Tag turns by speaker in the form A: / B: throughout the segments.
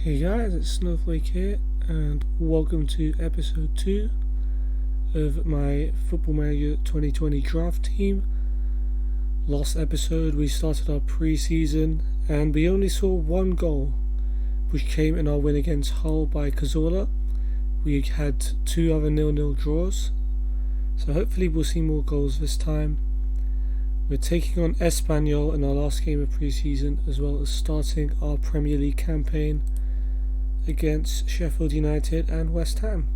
A: Hey guys, it's Snowflake here, and welcome to episode 2 of my Football Manager 2020 draft team. Last episode we started our pre-season and we only saw one goal, which came in our win against Hull by Cazorla. We had 2 other 0-0 draws, so hopefully we'll see more goals this time. We're taking on Espanyol in our last game of pre-season, as well as starting our Premier League campaign against Sheffield United and West Ham.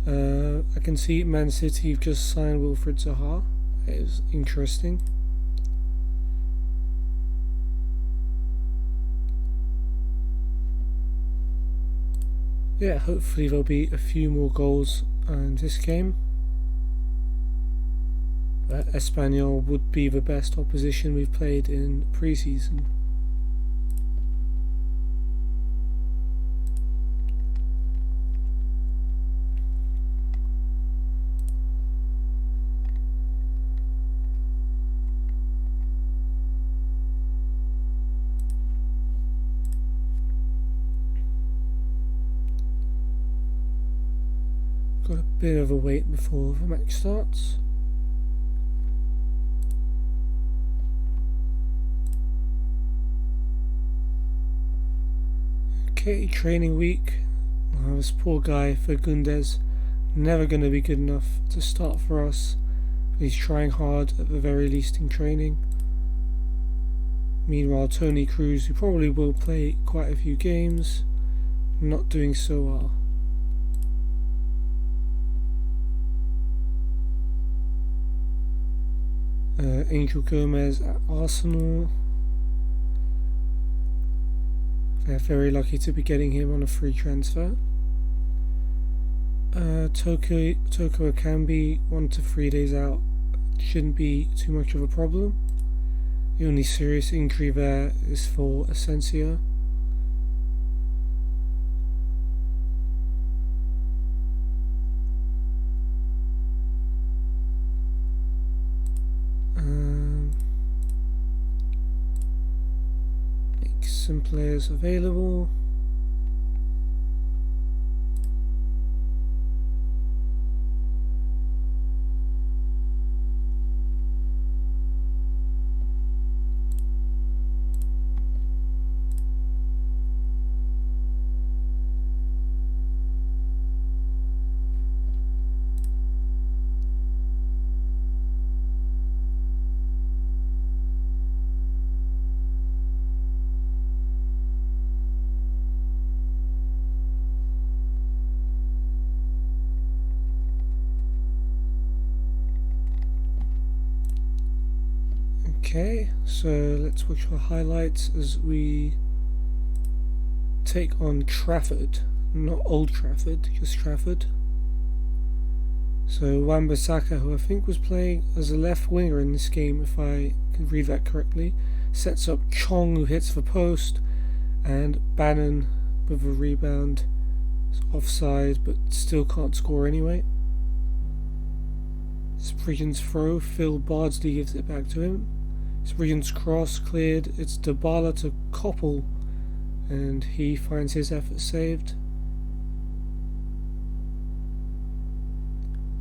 A: I can see Man City have just signed Wilfried Zaha. It is interesting. Yeah, hopefully there'll be a few more goals in this game. Espanyol would be the best opposition we've played in pre-season. Got a bit of a wait before the match starts. Okay, training week. This poor guy Fagundes, never going to be good enough to start for us. He's trying hard at the very least in training. Meanwhile, Tony Cruz, who probably will play quite a few games, not doing so well. Angel Gomez at Arsenal. They're very lucky to be getting him on a free transfer. Toko Akambi, 1 to 3 days out. Shouldn't be too much of a problem. The only serious injury there is for Asensio. Make some players available. Okay, so let's watch our highlights as we take on Trafford. Not Old Trafford, just Trafford. So Wan-Bissaka, who I think was playing as a left winger in this game, if I can read that correctly, sets up Chong, who hits the post, and Bannon with a rebound. It's offside, but still can't score anyway. Spridgen's throw, Phil Bardsley gives it back to him. Spridgen's cross cleared, it's Dybala to Koppel, and he finds his effort saved.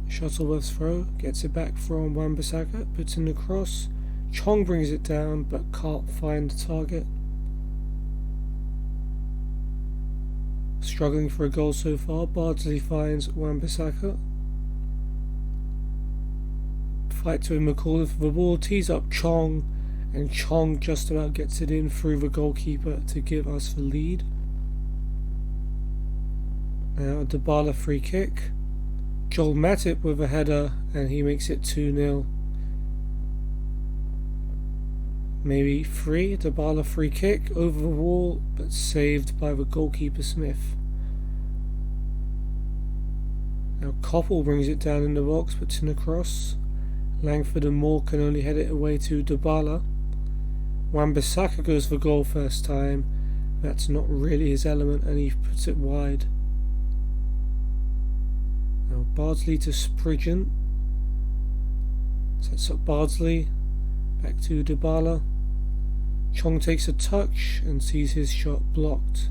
A: Shuttleworth's throw, gets it back from Wan-Bissaka, puts in the cross. Chong brings it down but can't find the target. Struggling for a goal so far, Bardsley finds Wan-Bissaka. Fight to McCall for the ball, tees up Chong, and Chong just about gets it in through the goalkeeper to give us the lead. Now a Dybala free kick. Joel Matip with a header, and he makes it 2-0. Maybe 3. Dybala free kick over the wall, but saved by the goalkeeper Smith. Now Koppel brings it down in the box, puts in a cross. Langford and Moore can only head it away to Dybala. Wan-Bissaka goes for goal first time. That's not really his element, and he puts it wide. Now Bardsley to Spridgen. Sets up Bardsley. Back to Dybala. Chong takes a touch and sees his shot blocked.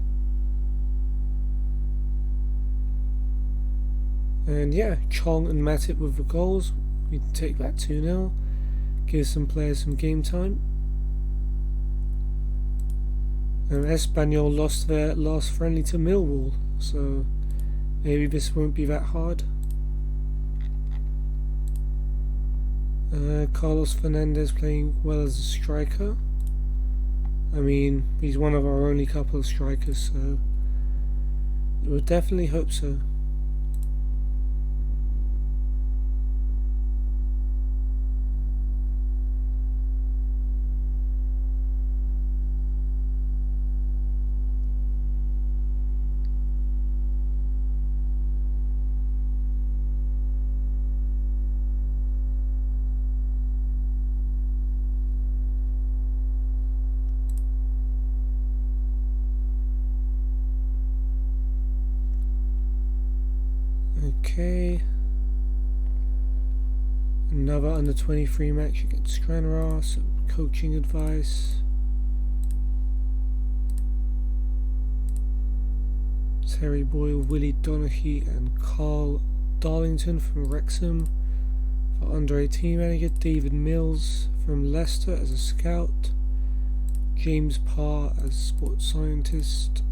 A: And yeah, Chong and Matip with the goals. We take that 2-0. Give some players some game time. And Espanyol lost their last friendly to Millwall, so maybe this won't be that hard. Carlos Fernandez playing well as a striker. I mean, he's one of our only couple of strikers, so we would definitely hope so. Okay. Another under 23 match against Stranraer, some coaching advice. Terry Boyle, Willie Donaghy and Carl Darlington from Wrexham. For under 18 manager, David Mills from Leicester as a scout. James Parr as sports scientist.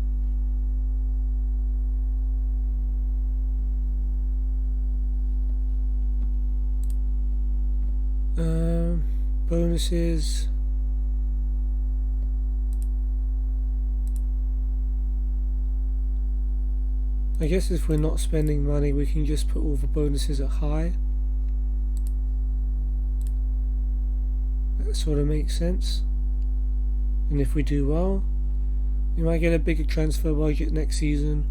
A: Bonuses. I guess if we're not spending money, we can just put all the bonuses at high. That sort of makes sense. And if we do well, we might get a bigger transfer budget next season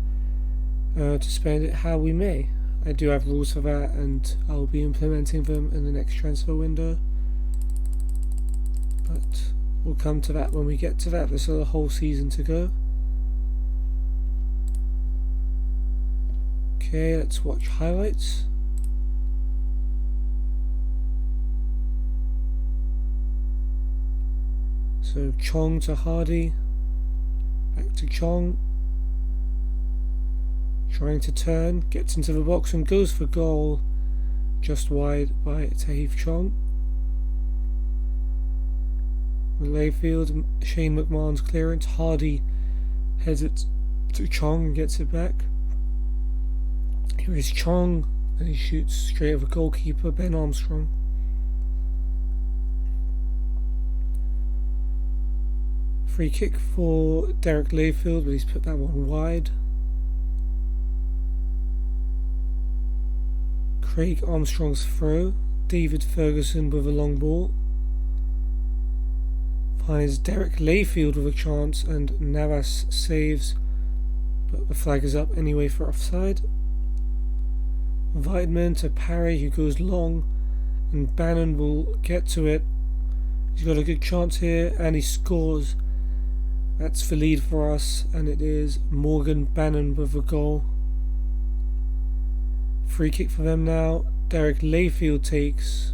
A: to spend it how we may. I do have rules for that, and I'll be implementing them in the next transfer window. But we'll come to that when we get to that. There's still a whole season to go. Okay, let's watch highlights. So Chong to Hardy, back to Chong, trying to turn, gets into the box and goes for goal, just wide by Tahith Chong. Layfield, Shane McMahon's clearance, Hardy heads it to Chong and gets it back. Here is Chong, and he shoots straight at the goalkeeper, Ben Armstrong. Free kick for Derek Layfield, but he's put that one wide. Craig Armstrong's throw, David Ferguson with a long ball. Finds Derek Layfield with a chance, and Navas saves, but the flag is up anyway for offside. Weidman to Parry, who goes long, and Bannon will get to it. He's got a good chance here, and he scores. That's the lead for us, and it is Morgan Bannon with a goal. Free kick for them now. Derek Layfield takes.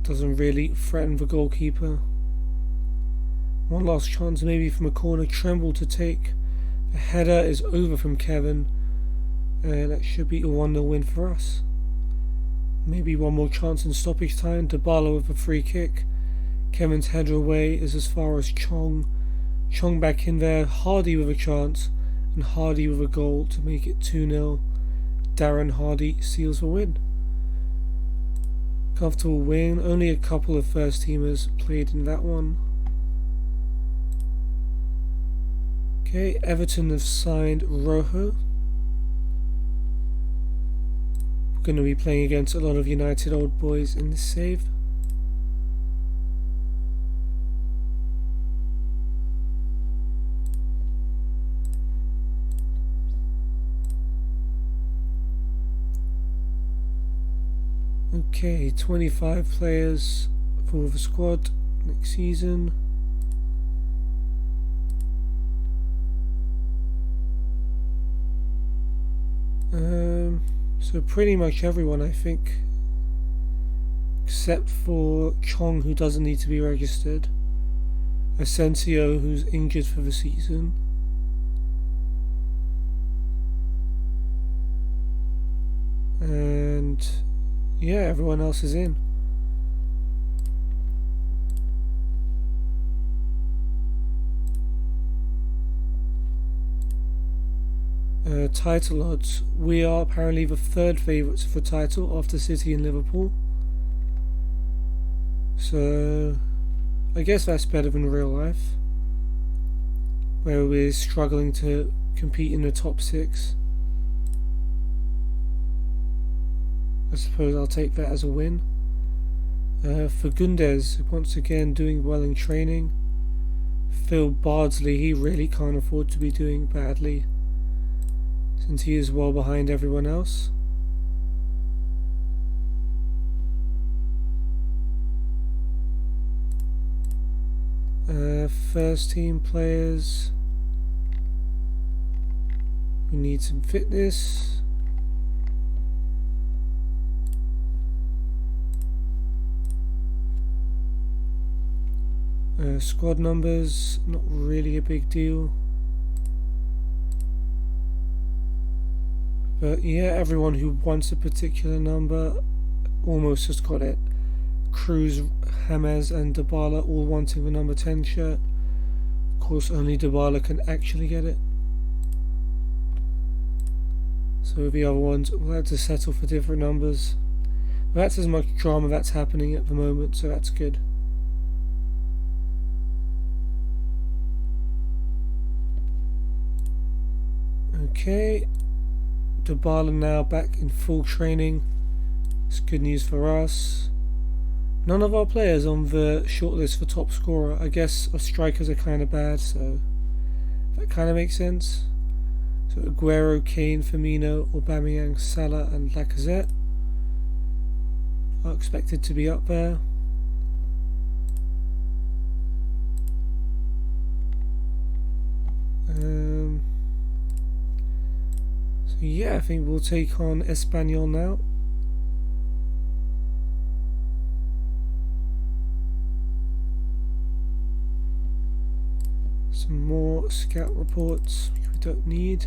A: Doesn't really threaten the goalkeeper. One last chance maybe from a corner. Tremble to take. The header is over from Kevin. And that should be a 1-0 win for us. Maybe one more chance in stoppage time. Dybala with a free kick. Kevin's header away is as far as Chong. Chong back in there. Hardy with a chance. And Hardy with a goal to make it 2-0. Darren Hardy seals the win. Comfortable win. Only a couple of first teamers played in that one. Okay, Everton have signed Rojo. We're going to be playing against a lot of United old boys in this save. Okay, 25 players for the squad next season. So pretty much everyone, I think, except for Chong, who doesn't need to be registered. Asensio, who's injured for the season. And yeah, everyone else is in. Title odds. We are apparently the third favourites for title after City and Liverpool. So I guess that's better than real life, where we're struggling to compete in the top 6. I suppose I'll take that as a win. For Gundes, once again doing well in training. Phil Bardsley, he really can't afford to be doing badly, since he is well behind everyone else. First team players. We need some fitness. Squad numbers, not really a big deal. But yeah, everyone who wants a particular number almost has got it. Cruz, James and Dybala all wanting the number 10 shirt. Of course, only Dybala can actually get it. So the other ones will have to settle for different numbers. But that's as much drama that's happening at the moment, so that's good. Okay, Dybala now back in full training. It's good news for us. None of our players on the shortlist for top scorer. I guess our strikers are kind of bad, so that kind of makes sense. So Aguero, Kane, Firmino, Aubameyang, Salah and Lacazette are expected to be up there. So yeah, I think we'll take on Espanyol now. Some more scout reports which we don't need.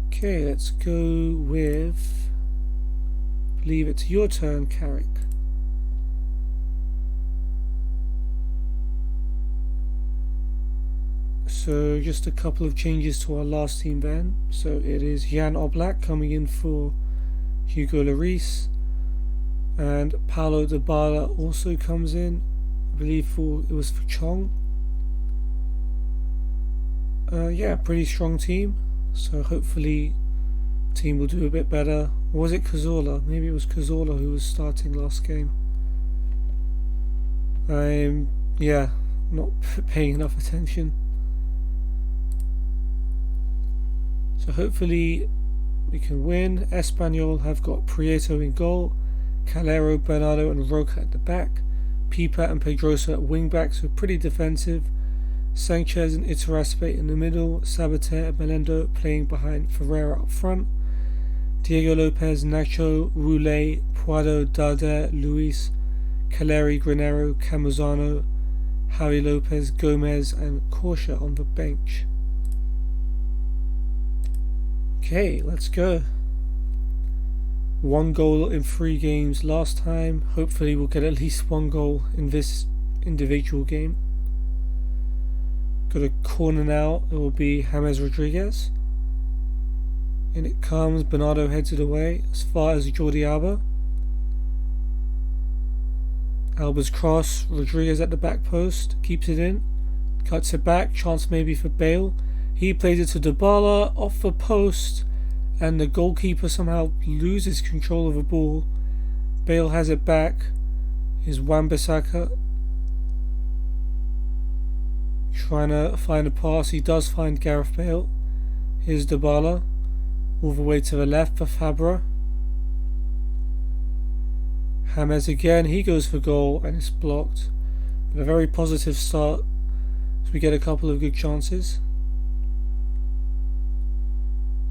A: Okay, let's go with, I believe it's your turn, Carrick. So just a couple of changes to our last team then. So it is Jan Oblak coming in for Hugo Lloris, and Paulo Dybala also comes in, I believe it was for Chong. Yeah, pretty strong team. So hopefully the team will do a bit better. Or was it Cazorla? Maybe it was Cazorla who was starting last game. I'm not paying enough attention. So hopefully we can win. Espanyol have got Prieto in goal, Calero, Bernardo and Roca at the back, Pipa and Pedrosa at wing back, so pretty defensive. Sanchez and Iturraspe in the middle, Sabater and Melendo playing behind Ferreira up front, Diego Lopez, Nacho, Roulet, Puado, Darder, Luis, Caleri, Granero, Camuzano, Javi Lopez, Gomez and Corsia on the bench. Okay, let's go. 1 goal in 3 games last time. Hopefully we'll get at least 1 goal in this individual game. Got a corner now. It will be James Rodriguez. In it comes. Bernardo heads it away as far as Jordi Alba. Alba's cross. Rodriguez at the back post. Keeps it in. Cuts it back. Chance maybe for Bale. He plays it to Dybala off the post, and the goalkeeper somehow loses control of the ball. Bale has it back. Here's Wan-Bissaka trying to find a pass. He does find Gareth Bale. Here's Dybala all the way to the left for Fabra. James again. He goes for goal and it's blocked. But a very positive start, so we get a couple of good chances.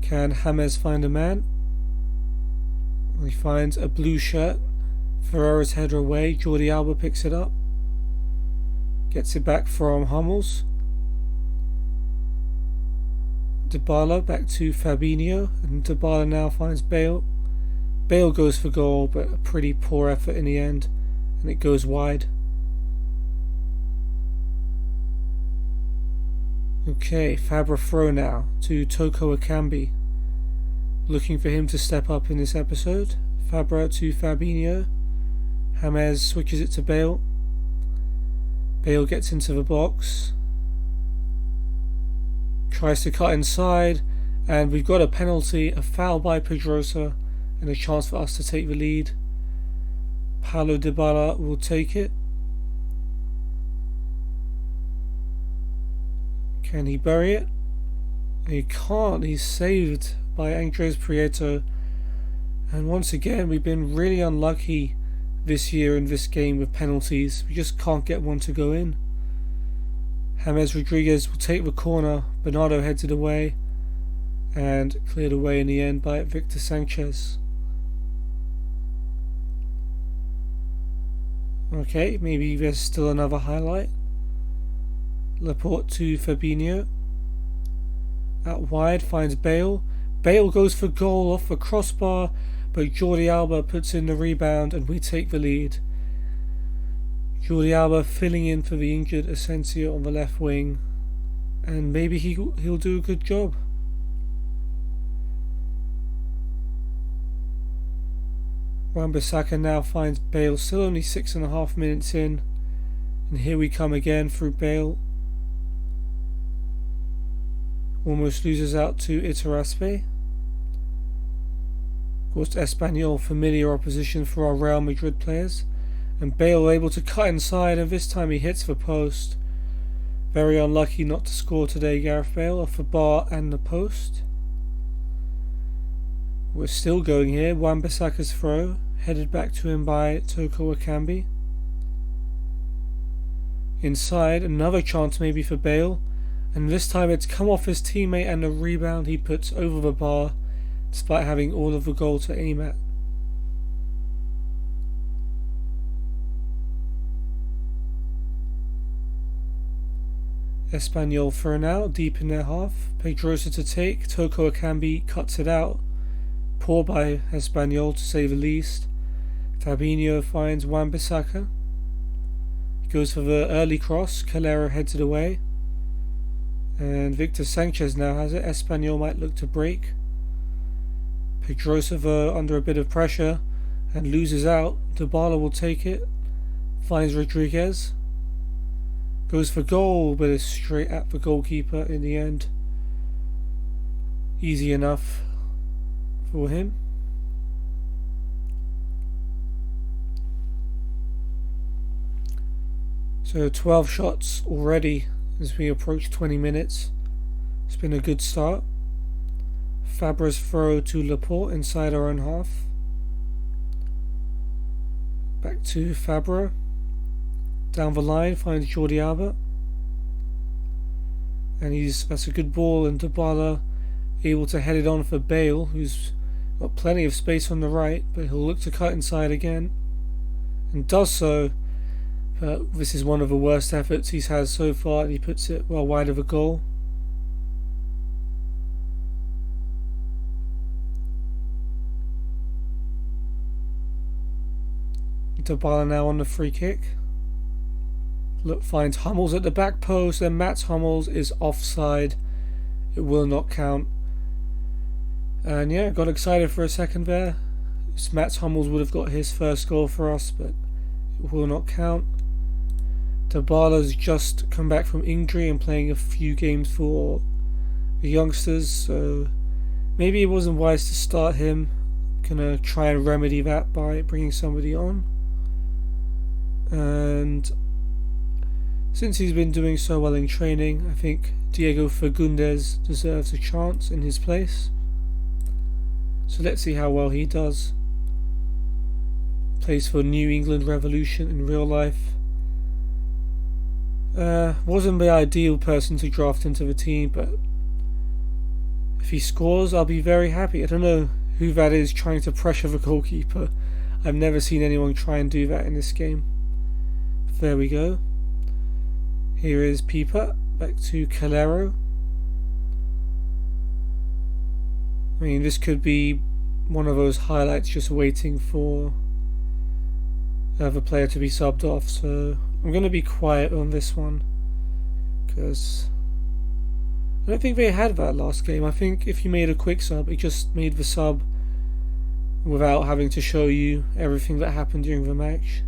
A: Can James find a man? He finds a blue shirt. Ferreira's header away. Jordi Alba picks it up. Gets it back from Hummels. Dybala back to Fabinho. And Dybala now finds Bale. Bale goes for goal, but a pretty poor effort in the end. And it goes wide. Okay, Fabra throw now to Toko Ekambi. Looking for him to step up in this episode. Fabra to Fabinho. James switches it to Bale. Bale gets into the box. Tries to cut inside. And we've got a penalty, a foul by Pedrosa, and a chance for us to take the lead. Paulo Dybala will take it. Can he bury it? He can't. He's saved by Andres Prieto. And once again, we've been really unlucky this year in this game with penalties. We just can't get one to go in. James Rodriguez will take the corner. Bernardo heads it away. And cleared away in the end by Victor Sanchez. Okay, maybe there's still another highlight. Laporte to Fabinho. Out wide finds Bale. Bale goes for goal off the crossbar, but Jordi Alba puts in the rebound and we take the lead. Jordi Alba filling in for the injured Asensio on the left wing, and maybe he'll do a good job. Wan-Bissaka now finds Bale, still only 6.5 minutes in, and here we come again through Bale. Almost loses out to Iturraspe. Of course, Espanyol, familiar opposition for our Real Madrid players. And Bale able to cut inside, and this time he hits the post. Very unlucky not to score today, Gareth Bale, off the bar and the post. We're still going here. Wan-Bissaka's throw, headed back to him by Toko Ekambi. Inside, another chance maybe for Bale. And this time it's come off his teammate and the rebound he puts over the bar, despite having all of the goal to aim at. Espanyol throw now, deep in their half. Pedrosa to take. Toko Ekambi cuts it out. Poor by Espanyol to say the least. Fabinho finds Wan-Bissaka. He goes for the early cross. Calero heads it away. And Victor Sanchez now has it. Espanyol might look to break. Pedrosa under a bit of pressure and loses out. Dybala will take it. Finds Rodriguez. Goes for goal, but is straight at the goalkeeper in the end. Easy enough for him. So 12 shots already as we approach 20 minutes. It's been a good start. Fabra's throw to Laporte inside our own half. Back to Fabra. Down the line finds Jordi Alba. And that's a good ball, and Dybala able to head it on for Bale, who's got plenty of space on the right, but he'll look to cut inside again. And does so. But this is one of the worst efforts he's had so far, and he puts it well wide of a goal. Dybala now on the free kick. Look, finds Hummels at the back post, and Mats Hummels is offside. It will not count. And yeah, got excited for a second there. Mats Hummels would have got his first goal for us, but it will not count. Dybala's just come back from injury and playing a few games for the youngsters, so maybe it wasn't wise to start him. Gonna try and remedy that by bringing somebody on. And since he's been doing so well in training, I think Diego Fagundes deserves a chance in his place. So let's see how well he does. Plays for New England Revolution in real life. Wasn't the ideal person to draft into the team, but If he scores, I'll be very happy. I don't know who that is trying to pressure the goalkeeper. I've never seen anyone try and do that in this game. There we go. Here is Pipa, back to Calero. I mean, this could be one of those highlights just waiting for the player to be subbed off, so I'm going to be quiet on this one because I don't think they had that last game. I think if you made a quick sub, it just made the sub without having to show you everything that happened during the match.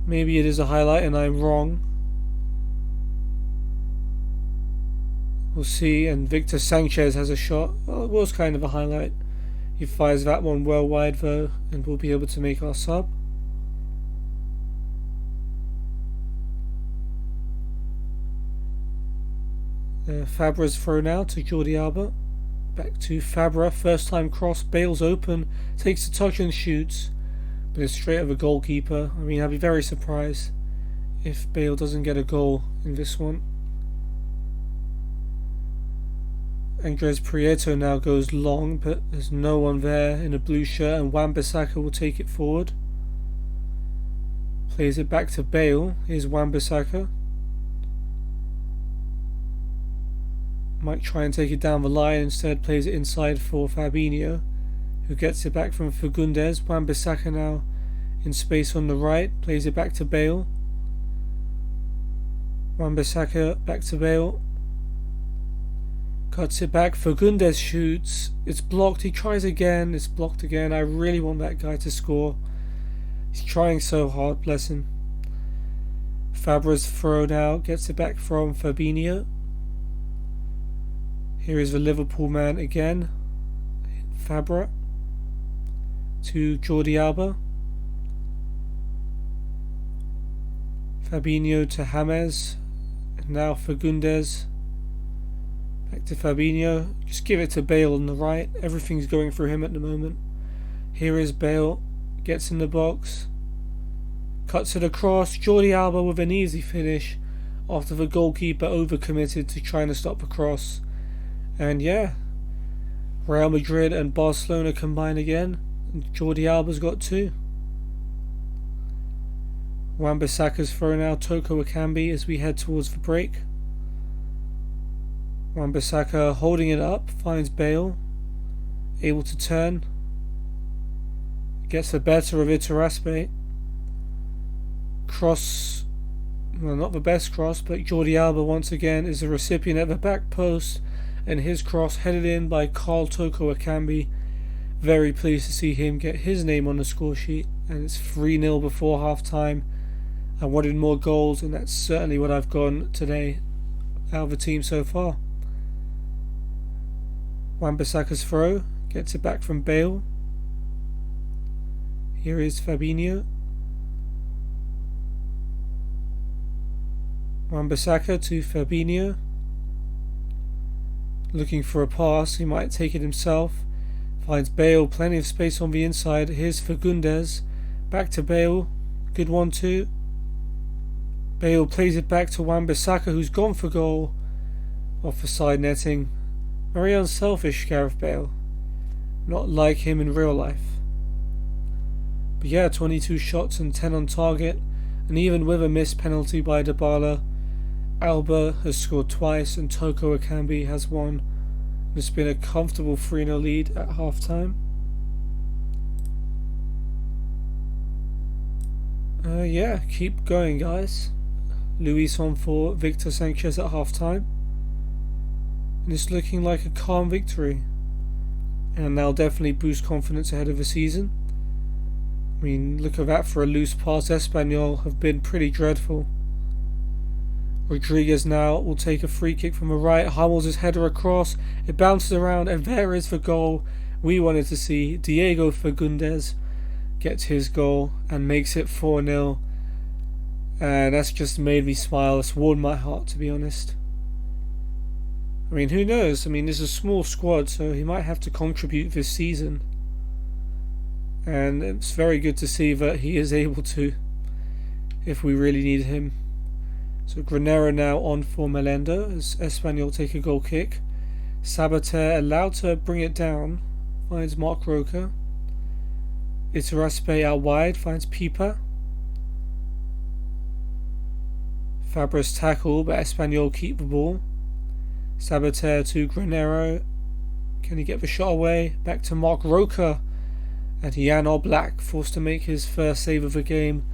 A: Maybe it is a highlight and I'm wrong. We'll see. And Victor Sanchez has a shot. Well, it was kind of a highlight. He fires that one well wide though, and we'll be able to make our sub. Fabra's throw now to Jordi Alba. Back to Fabra. First time cross. Bale's open. Takes the touch and shoots. But it's straight at the goalkeeper. I mean, I'd be very surprised if Bale doesn't get a goal in this one. Andres Prieto now goes long, but there's no one there in a blue shirt, and Wan-Bissaka will take it forward. Plays it back to Bale. Here's Wan-Bissaka. Might try and take it down the line, instead plays it inside for Fabinho, who gets it back from Fagundes. Wan-Bissaka now in space on the right, plays it back to Bale. Wan-Bissaka back to Bale. Cuts it back, Fagundes shoots. It's blocked, he tries again, it's blocked again. I really want that guy to score. He's trying so hard, bless him. Fabra's throw now, gets it back from Fabinho. Here is the Liverpool man again. Fabra to Jordi Alba. Fabinho to James. And now Fagundes. Back to Fabinho. Just give it to Bale on the right. Everything's going through him at the moment. Here is Bale. Gets in the box. Cuts it across. Jordi Alba with an easy finish after the goalkeeper overcommitted to trying to stop the cross. And yeah, Real Madrid and Barcelona combine again, and Jordi Alba's got two. Wan-Bissaka's throw now, Toko Ekambi as we head towards the break. Wan-Bissaka holding it up, finds Bale, able to turn, gets the better of Iturraspe. Cross, well, not the best cross, but Jordi Alba once again is the recipient at the back post, and his cross headed in by Carl Toko Ekambi. Very pleased to see him get his name on the score sheet, and it's 3-0 before half time. I wanted more goals, and that's certainly what I've gotten today out of the team so far. Wan-Bissaka's throw gets it back from Bale. Here is Fabinho. Wan-Bissaka to Fabinho. Looking for a pass, he might take it himself. Finds Bale, plenty of space on the inside. Here's Fagundes. Back to Bale. Good 1-2. Bale plays it back to Wan-Bissaka, who's gone for goal. Off the side netting. Very unselfish, Gareth Bale. Not like him in real life. But yeah, 22 shots and 10 on target. And even with a missed penalty by Dybala, Alba has scored twice and Toko Ekambi has one. It's been a comfortable 3-0 lead at half time. Yeah, keep going, guys. Luis on for Victor Sanchez at half time. And it's looking like a calm victory. And that'll definitely boost confidence ahead of the season. I mean, look at that for a loose pass. Espanyol have been pretty dreadful. Rodriguez now will take a free kick from the right. Hummels his header across. It bounces around, and there is the goal we wanted to see. Diego Fagundes gets his goal and makes it 4-0. And that's just made me smile. It's warmed my heart, to be honest. I mean, who knows? I mean, there's a small squad, so he might have to contribute this season. And it's very good to see that he is able to, if we really need him. So Granero now on for Melendo as Espanyol take a goal kick. Sabater allowed to bring it down, finds Mark Roca. Iturraspe out wide, finds Pipa. Fabra's tackle, but Espanyol keep the ball. Sabater to Granero. Can he get the shot away? Back to Mark Roca. And Jan Oblak forced to make his first save of the game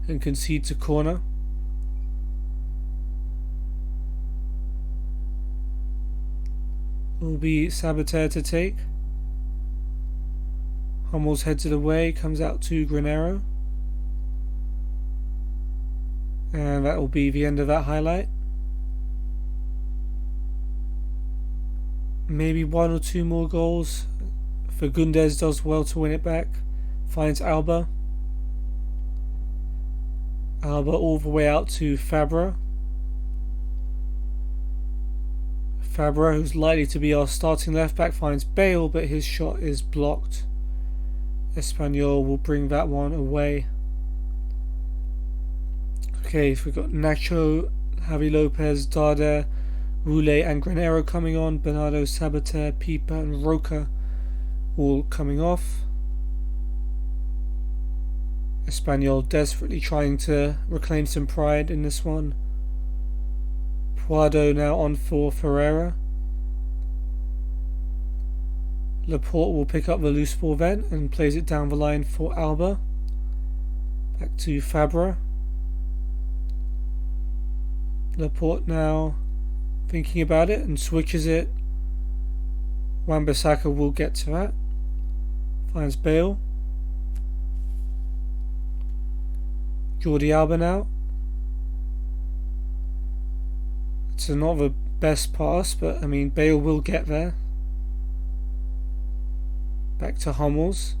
A: and concede to corner. Will be Sabater to take. Hummels heads it away, comes out to Granero. And that will be the end of that highlight. Maybe one or two more goals. Fagundes does well to win it back. Finds Alba. Alba all the way out to Fabra. Fabra, who's likely to be our starting left back, finds Bale, but his shot is blocked. Espanyol will bring that one away. Okay, so we've got Nacho, Javi Lopez, Darder, Roulet and Granero coming on. Bernardo, Sabater, Pipa and Roca all coming off. Espanyol desperately trying to reclaim some pride in this one. Puado now on for Ferreira. Laporte will pick up the loose ball then and plays it down the line for Alba. Back to Fabra. Laporte now thinking about it and switches it. Wan-Bissaka will get to that. Finds Bale. Jordi Alba now. It's not the best pass, but I mean Bale will get there. Back to Hummels.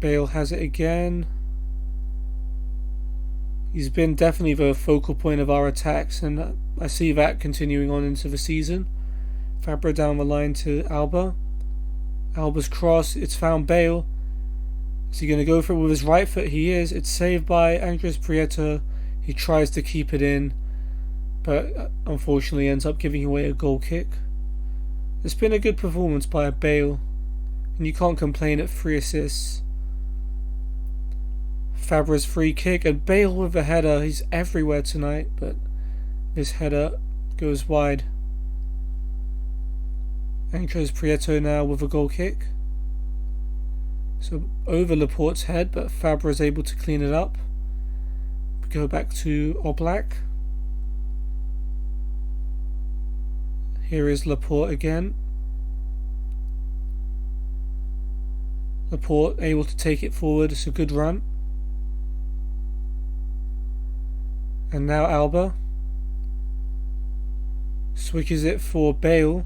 A: Bale has it again. He's been definitely the focal point of our attacks, and I see that continuing on into the season. Fabra down the line to Alba. Alba's cross, it's found Bale. Is he going to go for it with his right foot? He is. It's saved by Andres Prieto. He tries to keep it in, but unfortunately ends up giving away a goal kick. It's been a good performance by Bale, and you can't complain at 3 assists. Fabra's free kick, and Bale with a header. He's everywhere tonight, but his header goes wide. Andres Prieto now with a goal kick. So over Laporte's head, but Fabra is able to clean it up. Go back to Oblak. Here is Laporte again. Laporte able to take it forward. It's a good run. And now Alba switches it for Bale.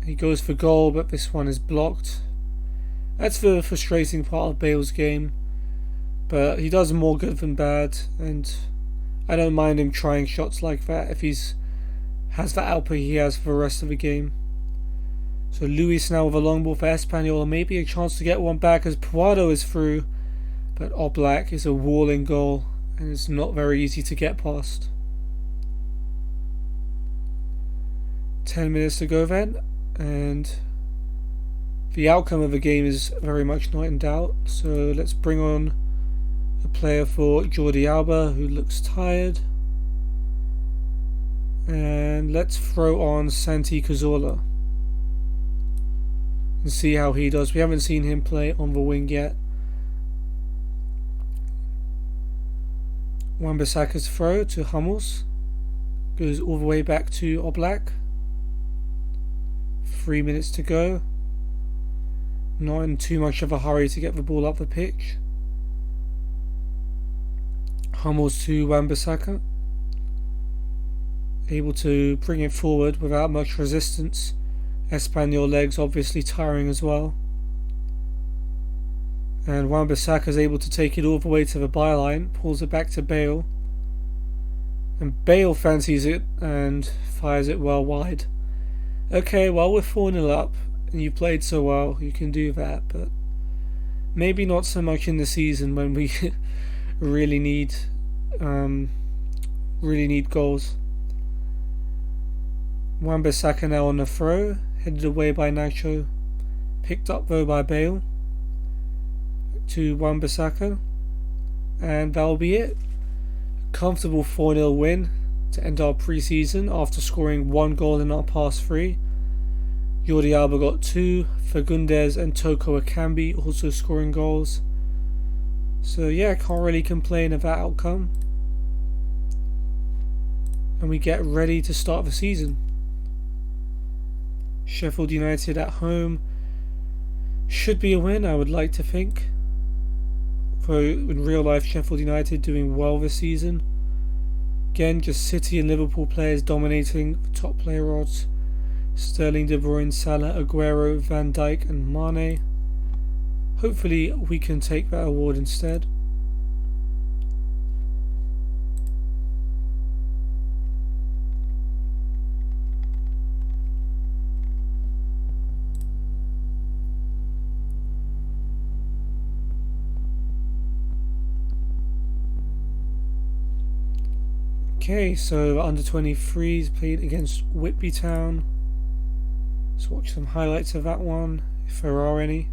A: He goes for goal, but this one is blocked. That's the frustrating part of Bale's game, but he does more good than bad, and I don't mind him trying shots like that if he's has that output he has for the rest of the game. So Luis now with a long ball for Espanyol, maybe a chance to get one back as Puado is through, but Oblak is a walling goal and it's not very easy to get past. 10 minutes to go then, and the outcome of the game is very much not in doubt. So let's bring on a player for Jordi Alba who looks tired, and let's throw on Santi Cazorla and see how he does. We haven't seen him play on the wing yet. Wan-Bissaka's throw to Hummels goes all the way back to Oblak. 3 minutes to go. Not in too much of a hurry to get the ball up the pitch. Hummels to Wan-Bissaka. Able to bring it forward without much resistance. Espanyol legs obviously tiring as well. And Wan-Bissaka is able to take it all the way to the byline, pulls it back to Bale. And Bale fancies it and fires it well wide. Okay, well, we're 4-0 up and you played so well, you can do that, but maybe not so much in the season when we really need goals. Wan-Bissaka now on the throw, headed away by Nacho, picked up though by Bale. To Wan-Bissaka, and that'll be it. Comfortable 4-0 win to end our pre-season after scoring 1 goal in our past 3. Jordi Alba got 2, Fagundes and Toko Akambi also scoring goals. So yeah, can't really complain of that outcome. And we get ready to start the season. Sheffield United at home should be a win, I would like to think. For in real life, Sheffield United doing well this season. Again, just City and Liverpool players dominating the top player odds. Sterling, De Bruyne, Salah, Aguero, Van Dijk and Mane. Hopefully we can take that award instead. Okay, so under 23s played against Whitby Town. Let's watch some highlights of that one, if there are any.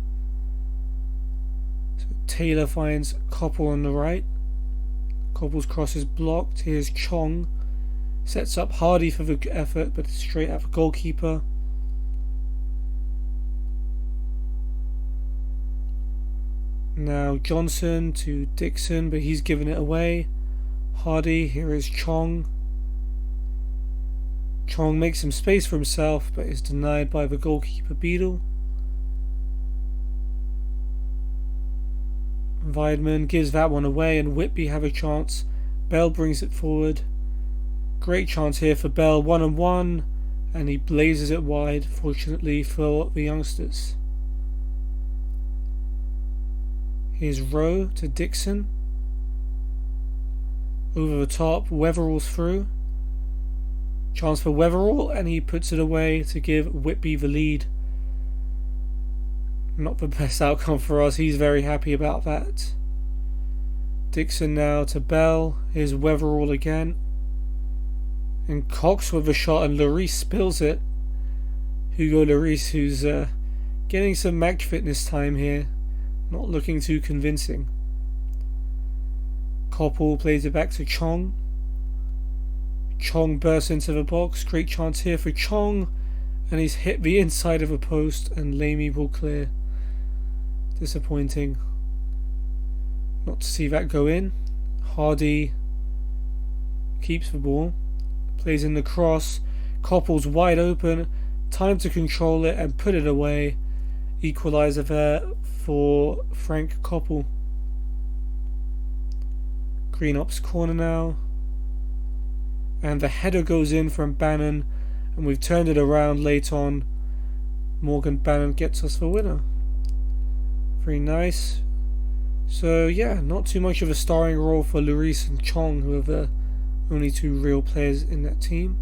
A: So Taylor finds Koppel on the right. Koppel's cross is blocked. Here's Chong. Sets up Hardy for the effort, but it's straight at the goalkeeper. Now Johnson to Dixon, but he's given it away. Hardy, here is Chong. Chong makes some space for himself, but is denied by the goalkeeper Beadle. Weidman gives that one away and Whitby have a chance. Bell brings it forward. Great chance here for Bell, 1-on-1, and he blazes it wide, fortunately for the youngsters. Here's Rowe to Dixon. Over the top, Weatherall's through. Chance for Weatherall, and he puts it away to give Whitby the lead. Not the best outcome for us, he's very happy about that. Dixon now to Bell, here's Weatherall again. And Cox with a shot, and Lloris spills it. Hugo Lloris, who's getting some match fitness time here. Not looking too convincing. Koppel plays it back to Chong. Chong bursts into the box. Great chance here for Chong. And he's hit the inside of a post and Lamy will clear. Disappointing. Not to see that go in. Hardy keeps the ball. Plays in the cross. Koppel's wide open. Time to control it and put it away. Equaliser there for Frank Koppel. Green Ops corner now. And the header goes in from Bannon. And we've turned it around late on. Morgan Bannon gets us the winner. Very nice. So yeah, not too much of a starring role for Lloris and Chong, who are the only two real players in that team.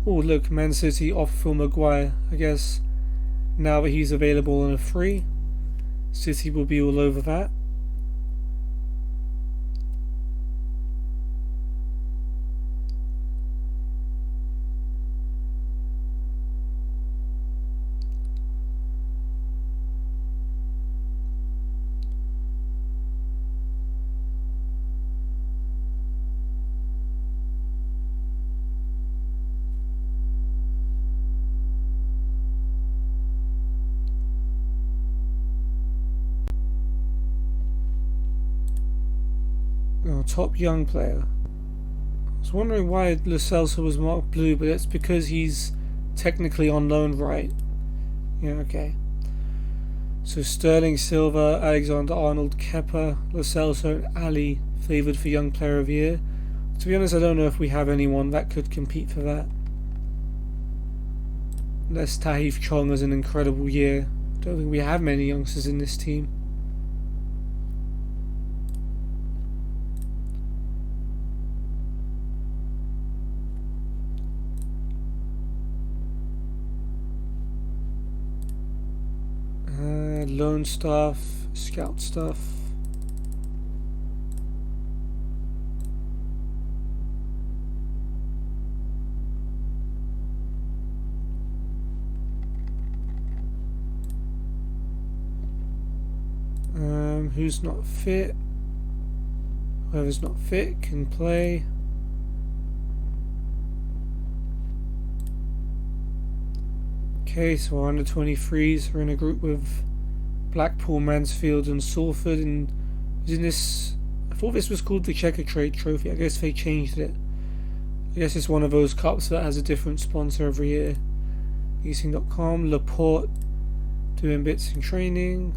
A: Oh look, Man City off Phil Maguire. I guess now that he's available on a free, City will be all over that. Oh, top young player. I was wondering why Lo Celso was marked blue, but it's because he's technically on loan, right? Yeah, okay. So Sterling, Silva, Alexander-Arnold, Kepa, Lo Celso and Ali favoured for Young Player of the Year. To be honest, I don't know if we have anyone that could compete for that. Unless Tahith Chong has an incredible year. I don't think we have many youngsters in this team. Loan stuff, scout stuff. Who's not fit? Whoever's not fit can play. Okay, so our under 23s are in a group with Blackpool, Mansfield and Salford, and in this, I thought this was called the Checker Trade Trophy. I guess they changed it. I guess it's one of those cups that has a different sponsor every year. Leasing.com, Laporte doing bits in training.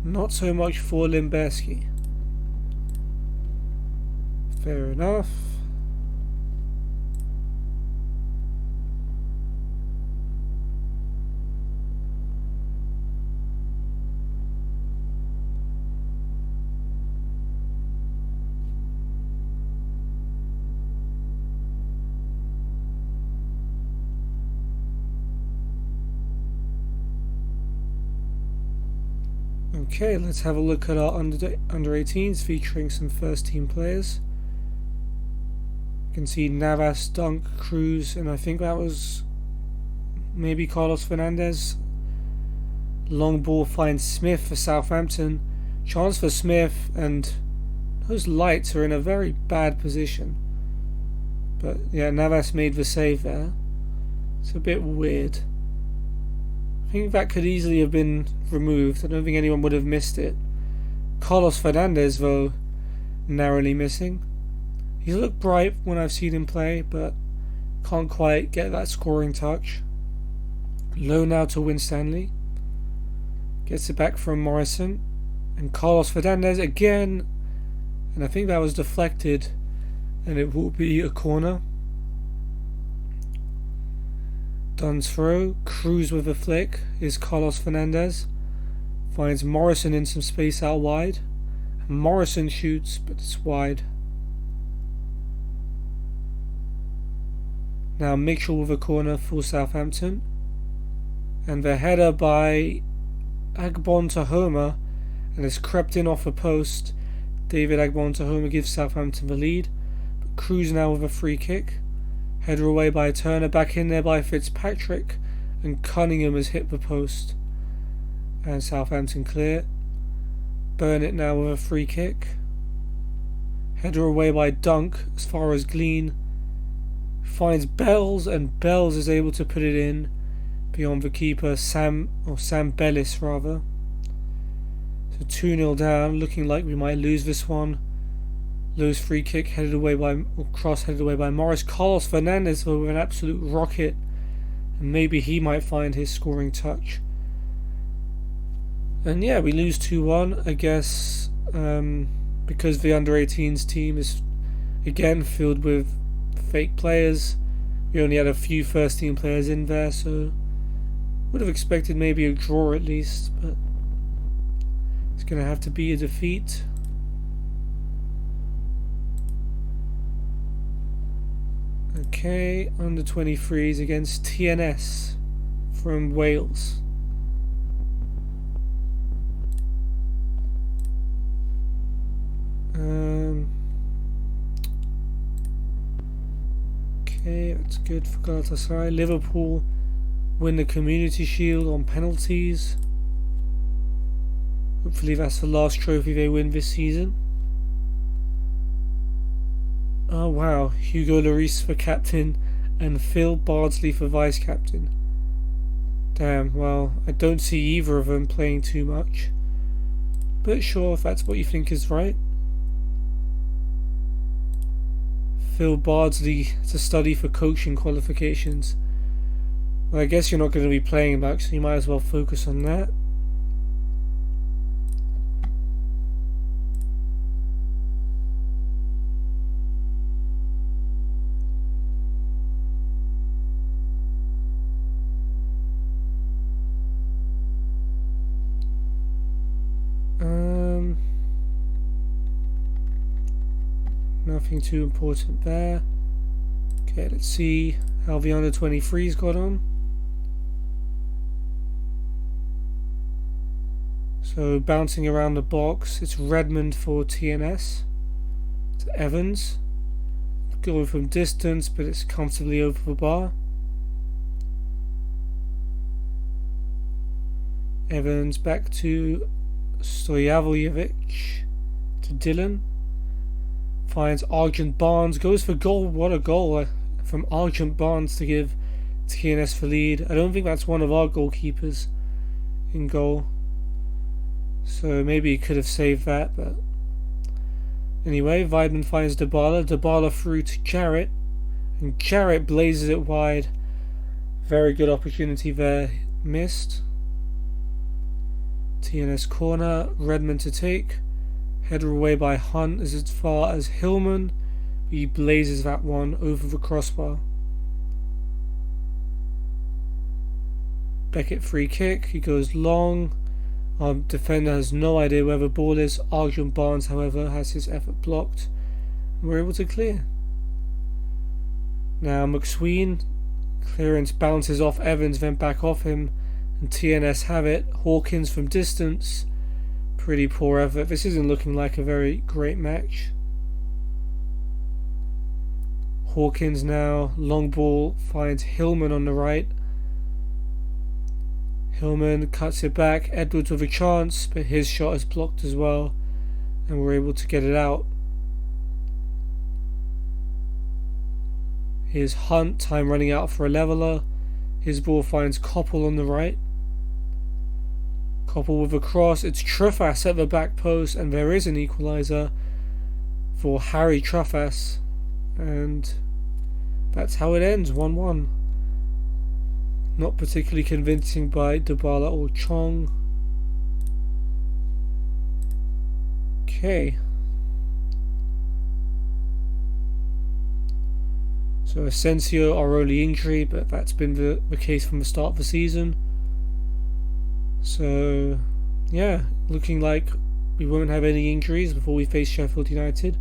A: Not so much for Limbeski. Fair enough. Okay, let's have a look at our under 18s featuring some first team players. You can see Navas, Dunk, Cruz, and I think that was maybe Carlos Fernandez. Long ball finds Smith for Southampton. Chance for Smith, and those lights are in a very bad position. But yeah, Navas made the save there. It's a bit weird. I think that could easily have been removed. I don't think anyone would have missed it. Carlos Fernandez, though, narrowly missing. He's looked bright when I've seen him play, but can't quite get that scoring touch. Low now to Winstanley. Gets it back from Morrison. And Carlos Fernandez again. And I think that was deflected. And it will be a corner. Dunn's throw. Cruz with a flick is Carlos Fernandez. Finds Morrison in some space out wide. Morrison shoots, but it's wide. Now Mitchell with a corner for Southampton. And the header by Agbon to Homer, and it's crept in off a post. David Agbon to Homer gives Southampton the lead. But Cruz now with a free kick. Header away by Turner, back in there by Fitzpatrick, and Cunningham has hit the post. And Southampton clear. Burnett now with a free kick. Header away by Dunk as far as Glean. Finds Bells, and Bells is able to put it in beyond the keeper, Sam Bellis rather. So 2-0 down, looking like we might lose this one. Lewis free kick headed away by Morris. Carlos Fernandez though with an absolute rocket, and maybe he might find his scoring touch. And yeah, we lose 2-1. I guess because the under 18s team is again filled with fake players. We only had a few first team players in there, so would have expected maybe a draw at least, but it's going to have to be a defeat. Okay, under 23s against TNS from Wales. Okay, that's good for Galatasaray. Liverpool win the Community Shield on penalties. Hopefully that's the last trophy they win this season. Oh wow, Hugo Lloris for captain and Phil Bardsley for vice captain. Damn, well, I don't see either of them playing too much. But sure, if that's what you think is right. Phil Bardsley to study for coaching qualifications. Well, I guess you're not going to be playing back, so you might as well focus on that. Nothing too important there. Okay, let's see how the under 23s got on. So bouncing around the box, it's Redmond for TNS. It's Evans. Going from distance, but it's comfortably over the bar. Evans back to Stojavojevic to Dylan. Finds Argent Barnes. Goes for goal. What a goal from Argent Barnes to give TNS the lead. I don't think that's one of our goalkeepers in goal. So maybe he could have saved that. But anyway, Weidman finds Dybala. Dybala through to Jarrett. And Jarrett blazes it wide. Very good opportunity there. Missed. TNS corner. Redmond to take. Header away by Hunt as far as Hillman. He blazes that one over the crossbar. Beckett free kick. He goes long. Our defender has no idea where the ball is. Arjun Barnes, however, has his effort blocked. And we're able to clear. Now McSween. Clearance bounces off Evans, then back off him. And TNS have it. Hawkins from distance. Pretty poor effort. This isn't looking like a very great match. Hawkins now. Long ball finds Hillman on the right. Hillman cuts it back. Edwards with a chance, but his shot is blocked as well. And we're able to get it out. Here's Hunt. Time running out for a leveller. His ball finds Koppel on the right. Koppel with a cross. It's Truffas at the back post, and there is an equaliser for Harry Truffas. And that's how it ends, 1-1. Not particularly convincing by Dybala or Chong. Okay. So Asensio, our only injury, but that's been the case from the start of the season. So, yeah, looking like we won't have any injuries before we face Sheffield United.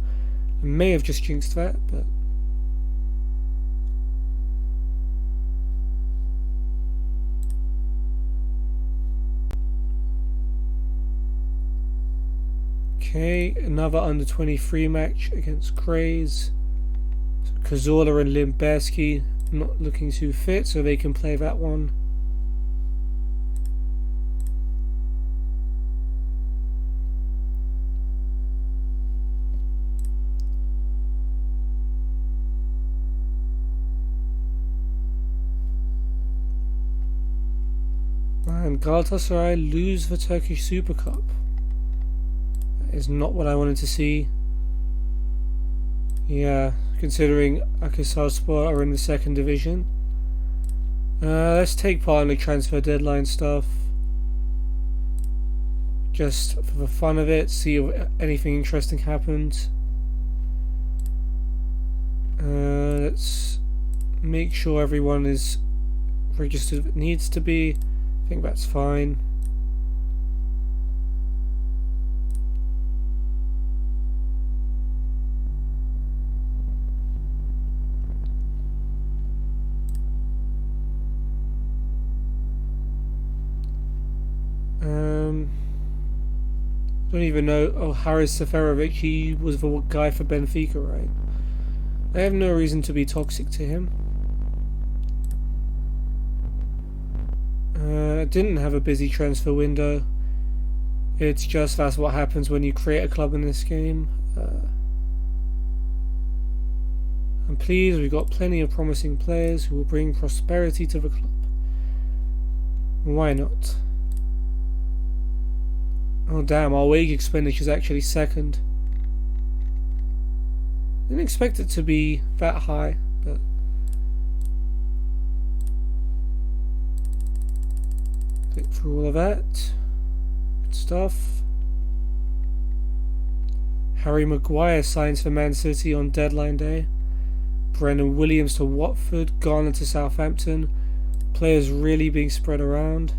A: I may have just jinxed that, but... Okay, another under-23 match against Grays. So Cazorla and Limberski not looking too fit, so they can play that one. And Galatasaray lose the Turkish Super Cup. That is not what I wanted to see. Yeah, considering Akhisarspor are in the second division. Let's take part in the transfer deadline stuff. Just for the fun of it, see if anything interesting happens. Let's make sure everyone is registered if it needs to be. I think that's fine. Don't even know. Oh, Haris Seferovic, he was the guy for Benfica, right? I have no reason to be toxic to him. Didn't have a busy transfer window. It's just that's what happens when you create a club in this game. I'm pleased we've got plenty of promising players who will bring prosperity to the club. Why not? Oh damn, our wage expenditure is actually second. Didn't expect it to be that high, but... Click through all of that. Good stuff. Harry Maguire signs for Man City on deadline day. Brendan Williams to Watford. Garner to Southampton. Players really being spread around.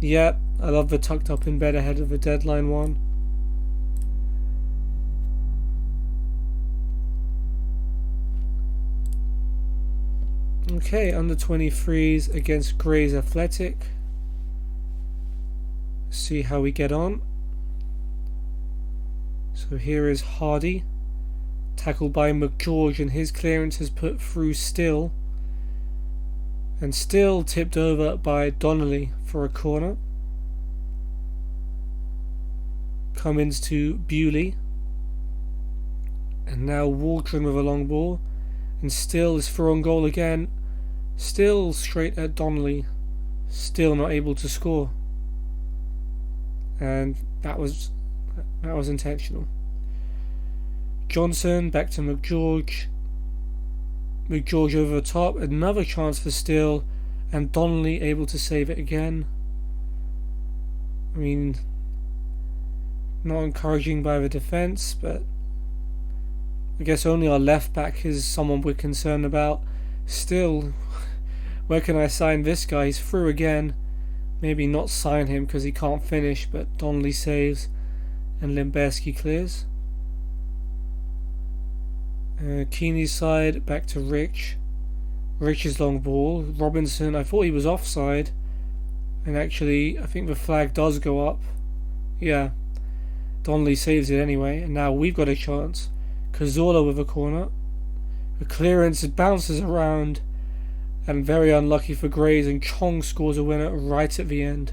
A: Yeah, I love the tucked up in bed ahead of the deadline one. Okay, under 23s against Grays Athletic. See how we get on. So here is Hardy. Tackled by McGeorge, and his clearance is put through Still. And Still tipped over by Donnelly for a corner. Cummins to Bewley. And now Waldron with a long ball. And still is through on goal again. Still straight at Donnelly. Still not able to score. And that was intentional. Johnson back to McGeorge. McGeorge over the top. Another chance for Steele. And Donnelly able to save it again. I mean, not encouraging by the defence, but I guess only our left back is someone we're concerned about. Still, where can I sign this guy? He's through again. Maybe not sign him because he can't finish, but Donnelly saves and Limberski clears. Keeney's side, back to Rich. Rich's long ball. Robinson, I thought he was offside. And actually, I think the flag does go up. Yeah. Donnelly saves it anyway. And now we've got a chance. Cazorla with a corner. The clearance, it bounces around. And very unlucky for Grays. And Chong scores a winner right at the end.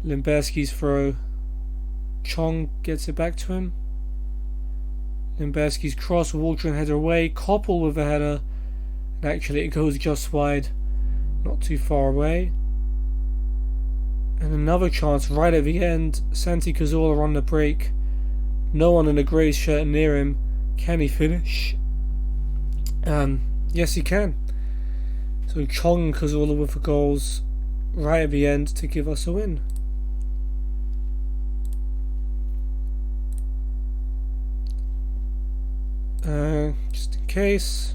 A: Limberski's throw. Chong gets it back to him. Limberski's cross. Waldron header away. Koppel with a header. And actually it goes just wide. Not too far away. And another chance right at the end. Santi Cazorla on the break. No one in a grey shirt near him. Can he finish? Yes, he can. So Chong and Cazorla with the goals right at the end to give us a win. Just in case.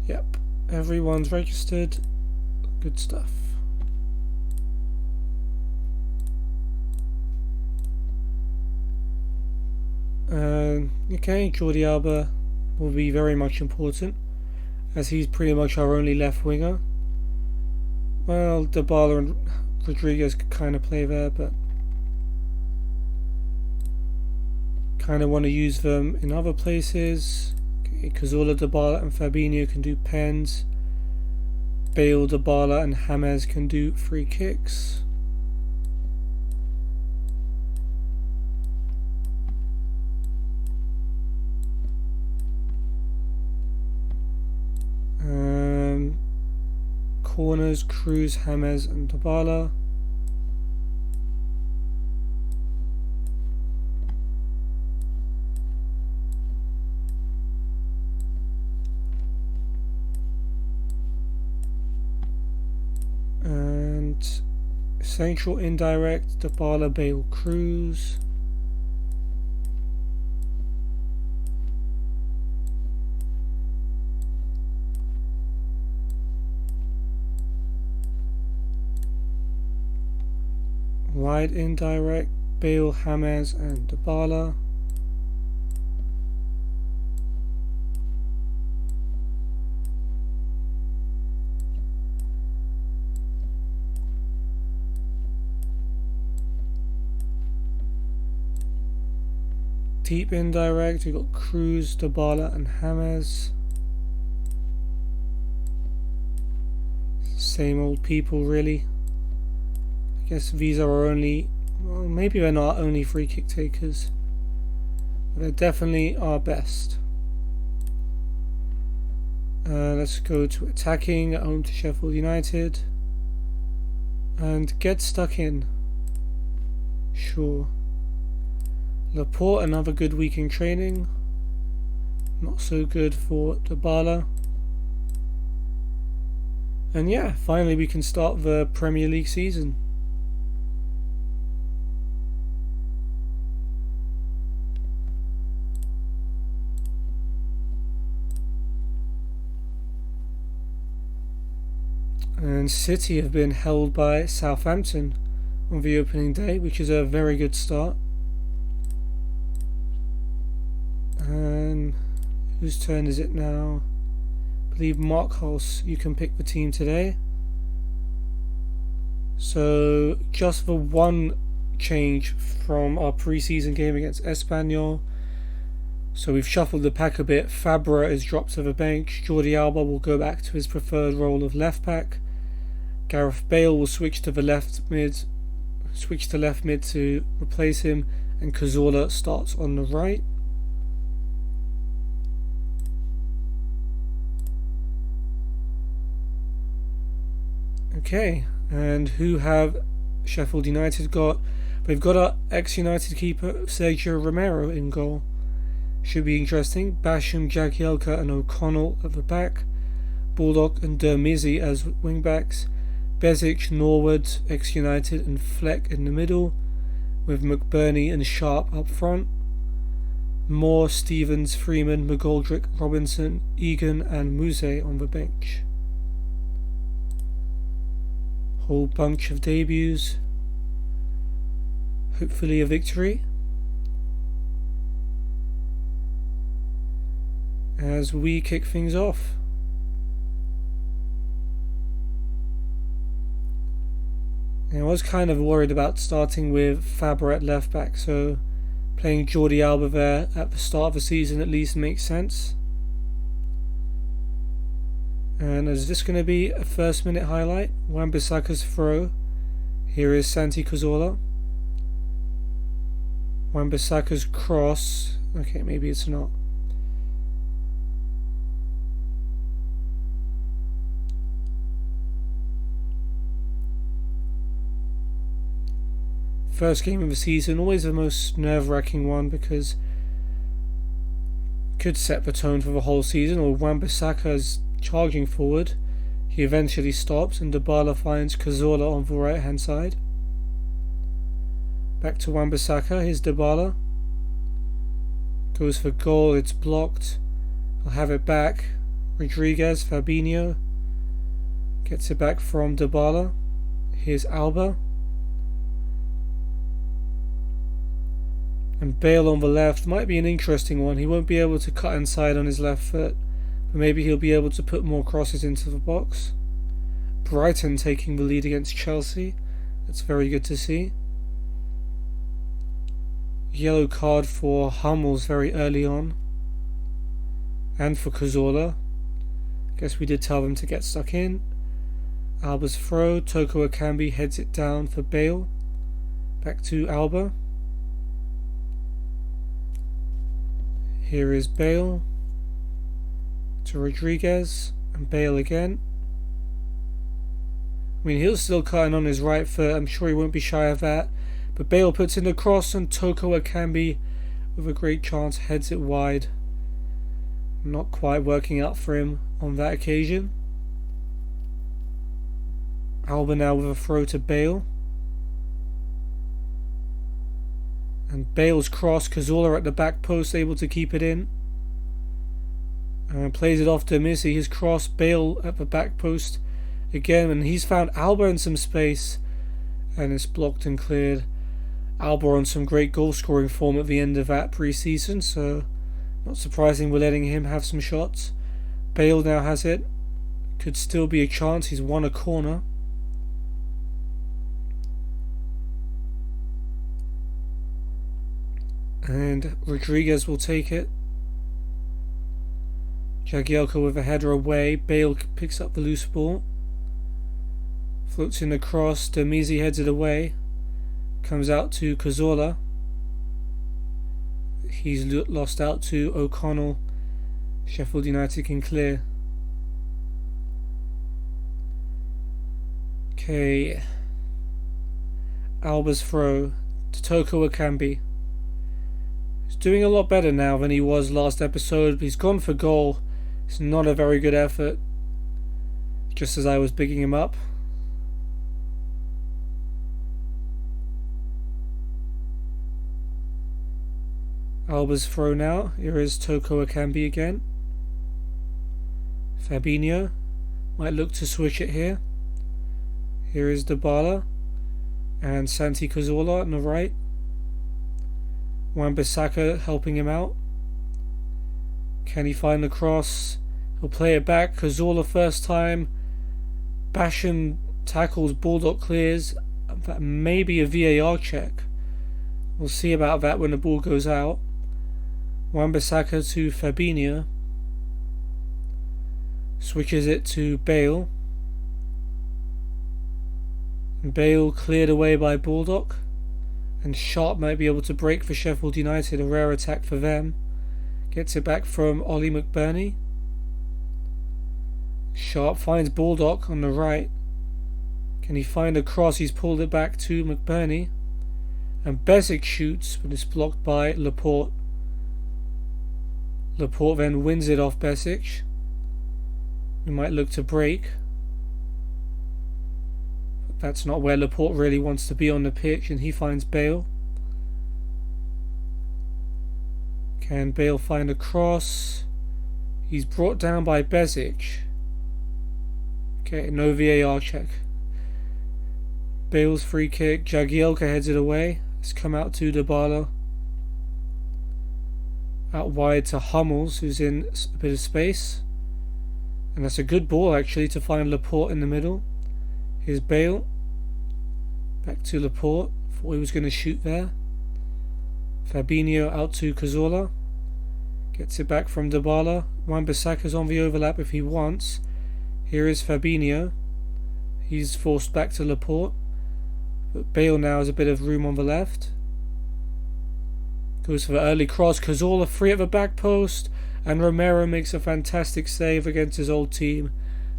A: Yep, everyone's registered. Good stuff. Okay, Jordi Alba will be very much important, as he's pretty much our only left winger. Well, Dybala and Rodriguez could kind of play there, but kind of want to use them in other places. Okay, Cazorla, Dybala and Fabinho can do pens. Bale, Dybala and James can do free kicks. Corners, Cruz, James and Dybala. And central indirect, Dybala, Bale, Cruz. Wide indirect, Bale, James and Dybala. Deep indirect, we've got Cruz, Dybala and James. Same old people really. I guess these are our only, well, maybe they're not only free kick takers, but they're definitely our best. Let's go to attacking at home to Sheffield United and get stuck in. Sure. Laporte, another good week in training. Not so good for Dybala. And yeah, finally we can start the Premier League season. And City have been held by Southampton on the opening day, which is a very good start. And whose turn is it now? I believe Mark Hulse, you can pick the team today. So just the one change from our pre-season game against Espanyol. So we've shuffled the pack a bit. Fabra is dropped to the bench. Jordi Alba will go back to his preferred role of left back. Gareth Bale will switch to the left mid. switch to left mid to replace him, and Cazorla starts on the right. Okay, and who have Sheffield United got? We've got our ex-United keeper Sergio Romero in goal. Should be interesting. Basham, Jagielka and O'Connell at the back. Bullock and Dermizzi as wing-backs. Bezic, Norwood, ex-United, and Fleck in the middle, with McBurney and Sharp up front. Moore, Stevens, Freeman, McGoldrick, Robinson, Egan and Muse on the bench. Whole bunch of debuts. Hopefully a victory. As we kick things off. I was kind of worried about starting with Faber at left back, so playing Jordi Alba there at the start of the season at least makes sense. And is this going to be a first minute highlight? Wan-Bissaka's throw. Here is Santi Cazorla. Wan-Bissaka's cross. Okay, maybe it's not. First game of the season, always the most nerve-wracking one because could set the tone for the whole season. Or Wan-Bissaka's charging forward. He eventually stops and Dybala finds Cazorla on the right hand side. Back to Wan-Bissaka, here's Dybala. Goes for goal, it's blocked. I'll have it back. Rodriguez, Fabinho. Gets it back from Dybala. Here's Alba. And Bale on the left might be an interesting one. He won't be able to cut inside on his left foot, but maybe he'll be able to put more crosses into the box. Brighton taking the lead against Chelsea. That's very good to see. Yellow card for Hummels very early on. And for Cazorla. Guess we did tell them to get stuck in. Alba's throw. Toko Ekambi heads it down for Bale. Back to Alba. Here is Bale to Rodriguez and Bale again. I mean, he'll still cutting on his right foot. I'm sure he won't be shy of that. But Bale puts in the cross and Toko Ekambi with a great chance heads it wide. Not quite working out for him on that occasion. Alba now with a throw to Bale. And Bale's cross, Cazorla at the back post, able to keep it in. And plays it off to Missy. His cross, Bale at the back post again. And he's found Alba in some space. And it's blocked and cleared. Alba on some great goal scoring form at the end of that pre-season. So not surprising we're letting him have some shots. Bale now has it. Could still be a chance. He's won a corner. And Rodriguez will take it. Jagielka with a header away. Bale picks up the loose ball. Floats in the cross. Dermizzi heads it away. Comes out to Cazorla. He's lost out to O'Connell. Sheffield United can clear. Okay. Alba's throw to Toko Ekambi. He's doing a lot better now than he was last episode. He's gone for goal. It's not a very good effort. Just as I was bigging him up. Alba's throw now. Here is Toko Ekambi again. Fabinho might look to switch it here. Here is Dybala and Santi Cazorla on the right. Wan-Bissaka helping him out. Can he find the cross? He'll play it back. Cazorla first time. Basham tackles, Bulldog clears. That may be a VAR check. We'll see about that when the ball goes out. Wan-Bissaka to Fabinho. Switches it to Bale. Bale cleared away by Baldock, and Sharp might be able to break for Sheffield United, a rare attack for them. Gets it back from Ollie McBurney. Sharp finds Baldock on the right. Can he find a cross? He's pulled it back to McBurney. And Besic shoots, but it's blocked by Laporte. Laporte then wins it off Besic. We might look to break. But that's not where Laporte really wants to be on the pitch, and he finds Bale. Can Bale find a cross? He's brought down by Besic. Okay, no VAR check. Bale's free kick. Jagielka heads it away. It's come out to Dybala. Out wide to Hummels, who's in a bit of space. And that's a good ball actually to find Laporte in the middle. Here's Bale. Back to Laporte. Thought he was going to shoot there. Fabinho out to Cazorla. Gets it back from Dybala. Wan-Bissaka's on the overlap if he wants. Here is Fabinho. He's forced back to Laporte. But Bale now has a bit of room on the left. Goes for the early cross. Cazorla free at the back post. And Romero makes a fantastic save against his old team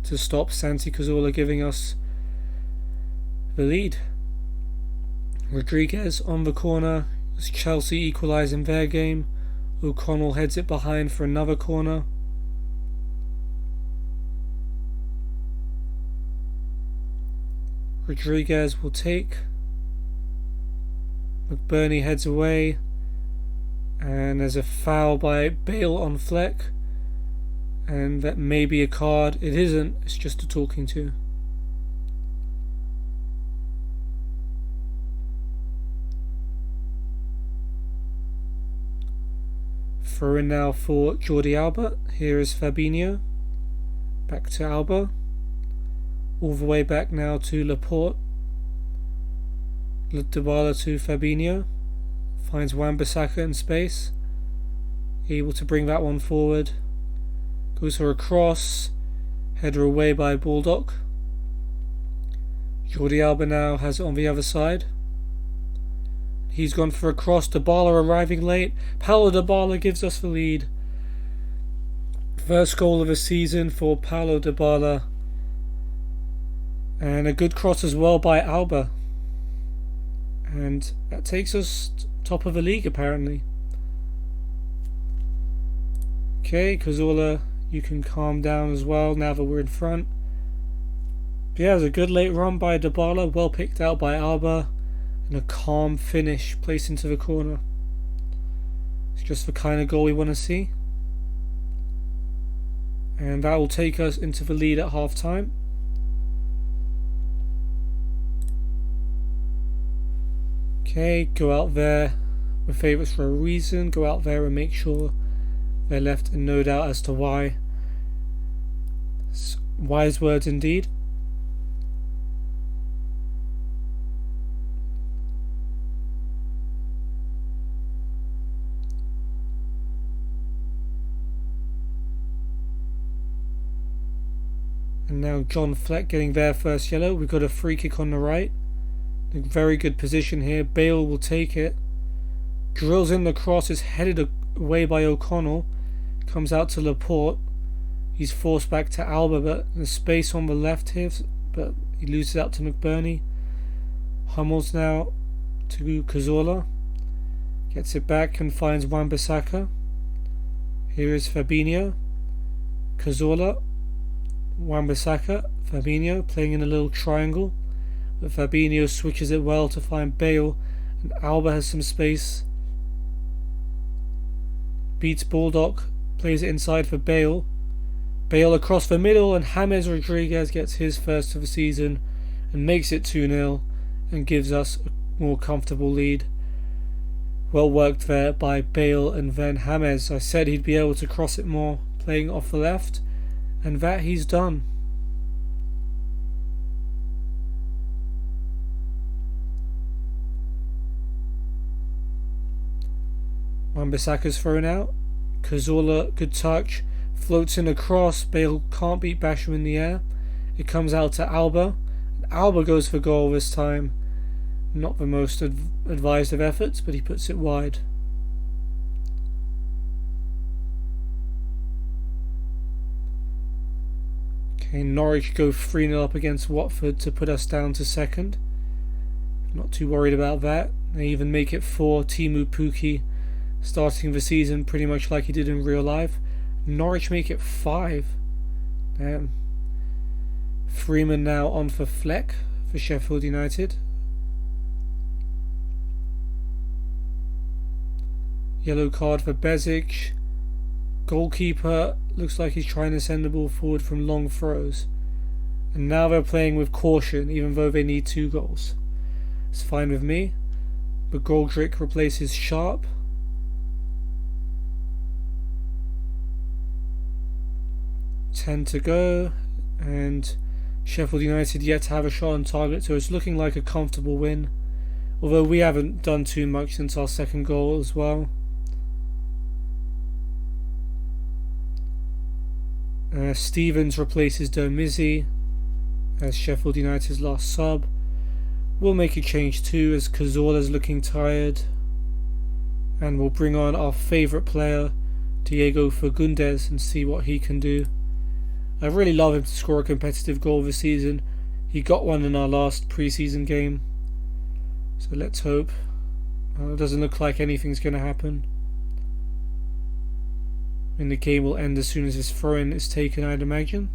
A: to stop Santi Cazorla giving us the lead. Rodriguez on the corner as Chelsea equalise in their game. O'Connell heads it behind for another corner. Rodriguez will take. McBurney heads away. And there's a foul by Bale on Fleck. And that may be a card. It isn't, it's just a talking to. Throw in now for Jordi Alba. Here is Fabinho. Back to Alba. All the way back now to Laporte. Dybala to Fabinho. Finds Wan-Bissaka in space. Able to bring that one forward. Goes for a cross. Header away by Baldock. Jordi Alba now has it on the other side. He's gone for a cross. Dybala arriving late. Paulo Dybala gives us the lead. First goal of the season for Paulo Dybala. And a good cross as well by Alba. And that takes us top of the league apparently. Okay, Cazorla, you can calm down as well now that we're in front. But yeah, it was a good late run by Dybala, well picked out by Alba. And a calm finish placed into the corner. It's just the kind of goal we want to see. And that will take us into the lead at half time. Okay, go out there. We're favourites for a reason. Go out there and make sure they're left in no doubt as to why. Wise words indeed. And now John Fleck getting their first yellow. We've got a free kick on the right. A very good position here. Bale will take it. Drills in the cross. Is headed away by O'Connell. Comes out to Laporte. He's forced back to Alba, but there's space on the left here. But he loses out to McBurney. Hummels now to Cazorla. Gets it back and finds Wan-Bissaka. Here is Fabinho. Cazorla. Wan-Bissaka, Fabinho playing in a little triangle, but Fabinho switches it well to find Bale, and Alba has some space. Beats Baldock, plays it inside for Bale. Bale across the middle, and James Rodriguez gets his first of the season and makes it 2-0 and gives us a more comfortable lead. Well worked there by Bale and then James. I said he'd be able to cross it more, playing off the left. And that he's done. Wan-Bissaka's thrown out. Cazorla, good touch. Floats in a cross. Bale can't beat Basham in the air. It comes out to Alba. Alba goes for goal this time. Not the most advised of efforts, but he puts it wide. Okay, Norwich go 3-0 up against Watford to put us down to second. Not too worried about that. They even make it 4. Timu Puki starting the season pretty much like he did in real life. Norwich make it 5. Damn. Freeman now on for Fleck for Sheffield United. Yellow card for Bezic. Goalkeeper looks like he's trying to send the ball forward from long throws. And now they're playing with caution even though they need 2 goals. It's fine with me. But Goldrick replaces Sharp. Ten to go, and Sheffield United yet to have a shot on target, so it's looking like a comfortable win. Although we haven't done too much since our second goal as well. Stevens replaces Domizzi as Sheffield United's last sub. We'll make a change too as Cazorla's looking tired. And we'll bring on our favourite player, Diego Fagundes, and see what he can do. I really love him to score a competitive goal this season. He got one in our last pre-season game. So let's hope. It doesn't look like anything's going to happen. And the game will end as soon as this throw-in is taken, I'd imagine.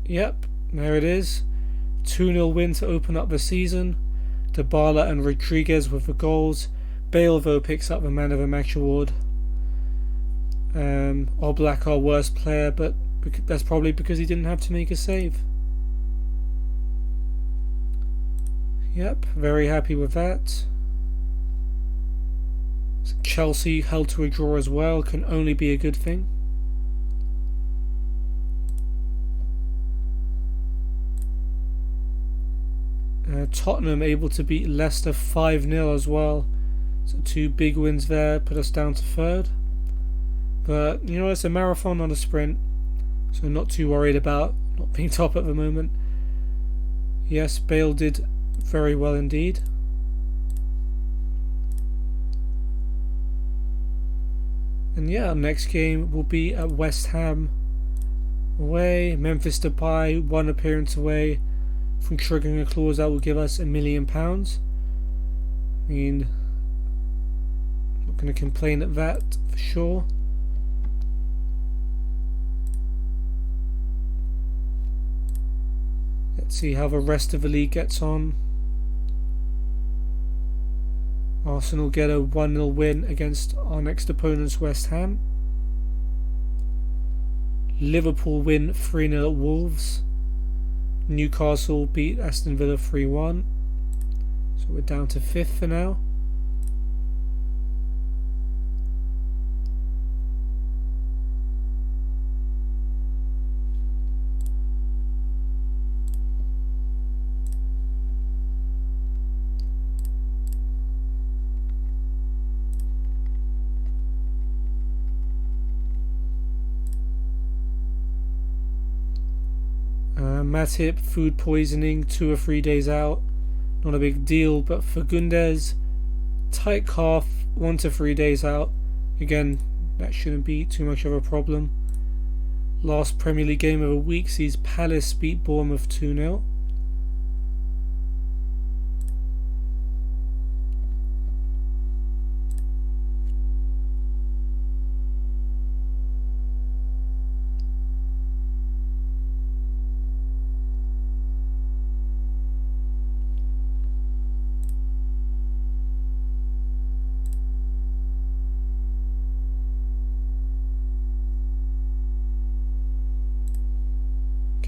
A: Yep, there it is. 2-0 win to open up the season. Dybala and Rodriguez with the goals. Bale though picks up the Man of the Match award. Oblak our worst player, but that's probably because he didn't have to make a save. Yep, very happy with that. Chelsea held to a draw as well, can only be a good thing. Tottenham able to beat Leicester 5-0 as well. So 2 big wins there, put us down to 3rd. But, you know, it's a marathon, not a sprint. So not too worried about not being top at the moment. Yes, Bale did very well indeed. And yeah, our next game will be at West Ham away. Memphis Depay, 1 appearance away from triggering a clause that will give us £1 million. I mean, I'm not going to complain at that for sure. Let's see how the rest of the league gets on. Arsenal get a 1-0 win against our next opponents, West Ham. Liverpool win 3-0 at Wolves. Newcastle beat Aston Villa 3-1. So we're down to 5th for now. Matip, food poisoning, 2 or 3 days out. Not a big deal, but Fagundes, tight calf, 1 to 3 days out. Again, that shouldn't be too much of a problem. Last Premier League game of the week sees Palace beat Bournemouth 2-0.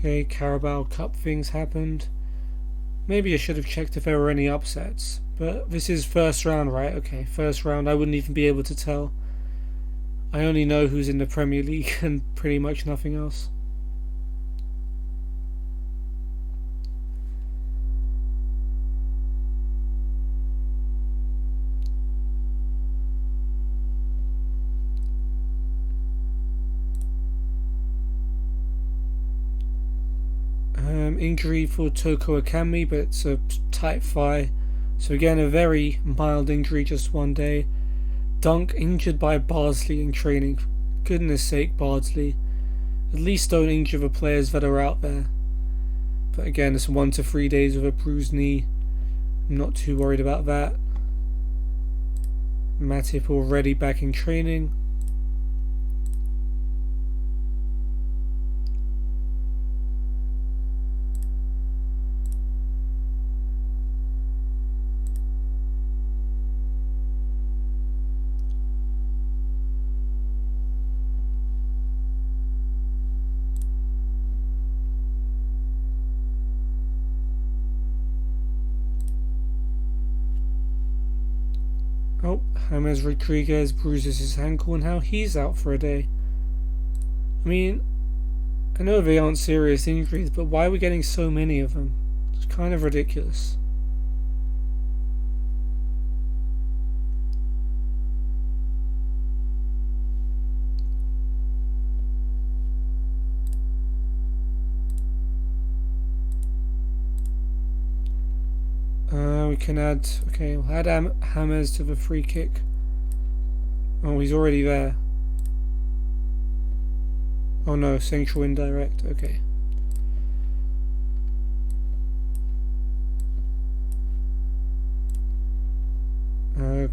A: Okay, Carabao Cup things happened. Maybe I should have checked if there were any upsets. But this is first round, right? Okay, first round. I wouldn't even be able to tell. I only know who's in the Premier League and pretty much nothing else. injury for Toko Akami, but it's a tight thigh. So again, a very mild injury, just one day. Dunk injured by Bardsley in training. Goodness sake, Bardsley. At least don't injure the players that are out there. But again, it's 1 to 3 days with a bruised knee. I'm not too worried about that. Matip already back in training. Oh, James Rodriguez bruises his ankle and how he's out for a day. I mean, I know they aren't serious injuries, but why are we getting so many of them? It's kind of ridiculous. We can add, okay, we'll add James to the free kick. Oh, he's already there. Oh no, central indirect, okay.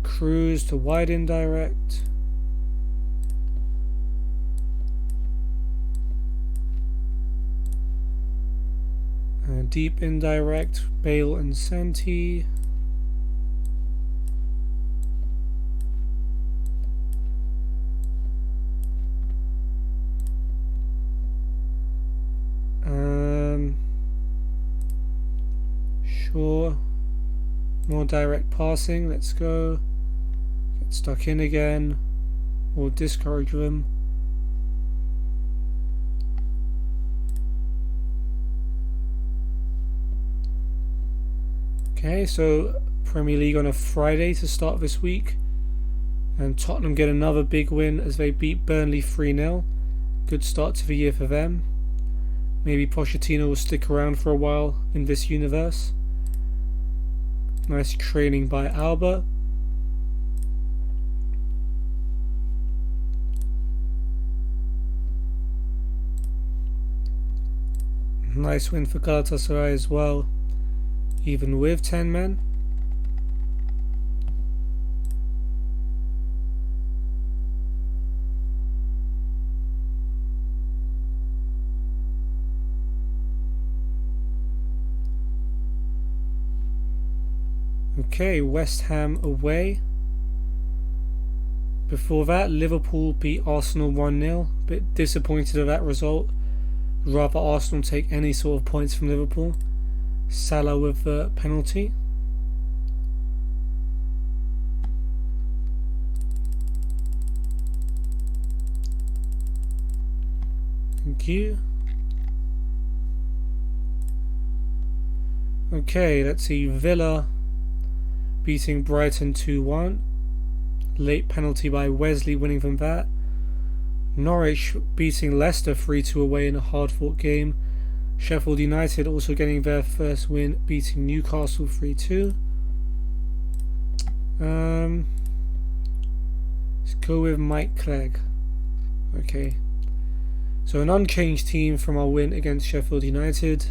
A: Cruz to wide indirect. Deep indirect, Bale and Santi. Sure. More direct passing, let's go. Get stuck in again. Or discourage them. Okay, so Premier League on a Friday to start this week. And Tottenham get another big win as they beat Burnley 3-0. Good start to the year for them. Maybe Pochettino will stick around for a while in this universe. Nice training by Alba. Nice win for Galatasaray as well, even with 10 men. Okay, West Ham away. Before that, Liverpool beat Arsenal 1-0. Bit disappointed at that result. Rather Arsenal take any sort of points from Liverpool. Salah with the penalty. Thank you. Okay, let's see. Villa beating Brighton 2-1. Late penalty by Wesley, winning from that. Norwich beating Leicester 3-2 away in a hard-fought game. Sheffield United also getting their first win, beating Newcastle 3-2. Let's go with Mike Clegg. Okay. So an unchanged team from our win against Sheffield United.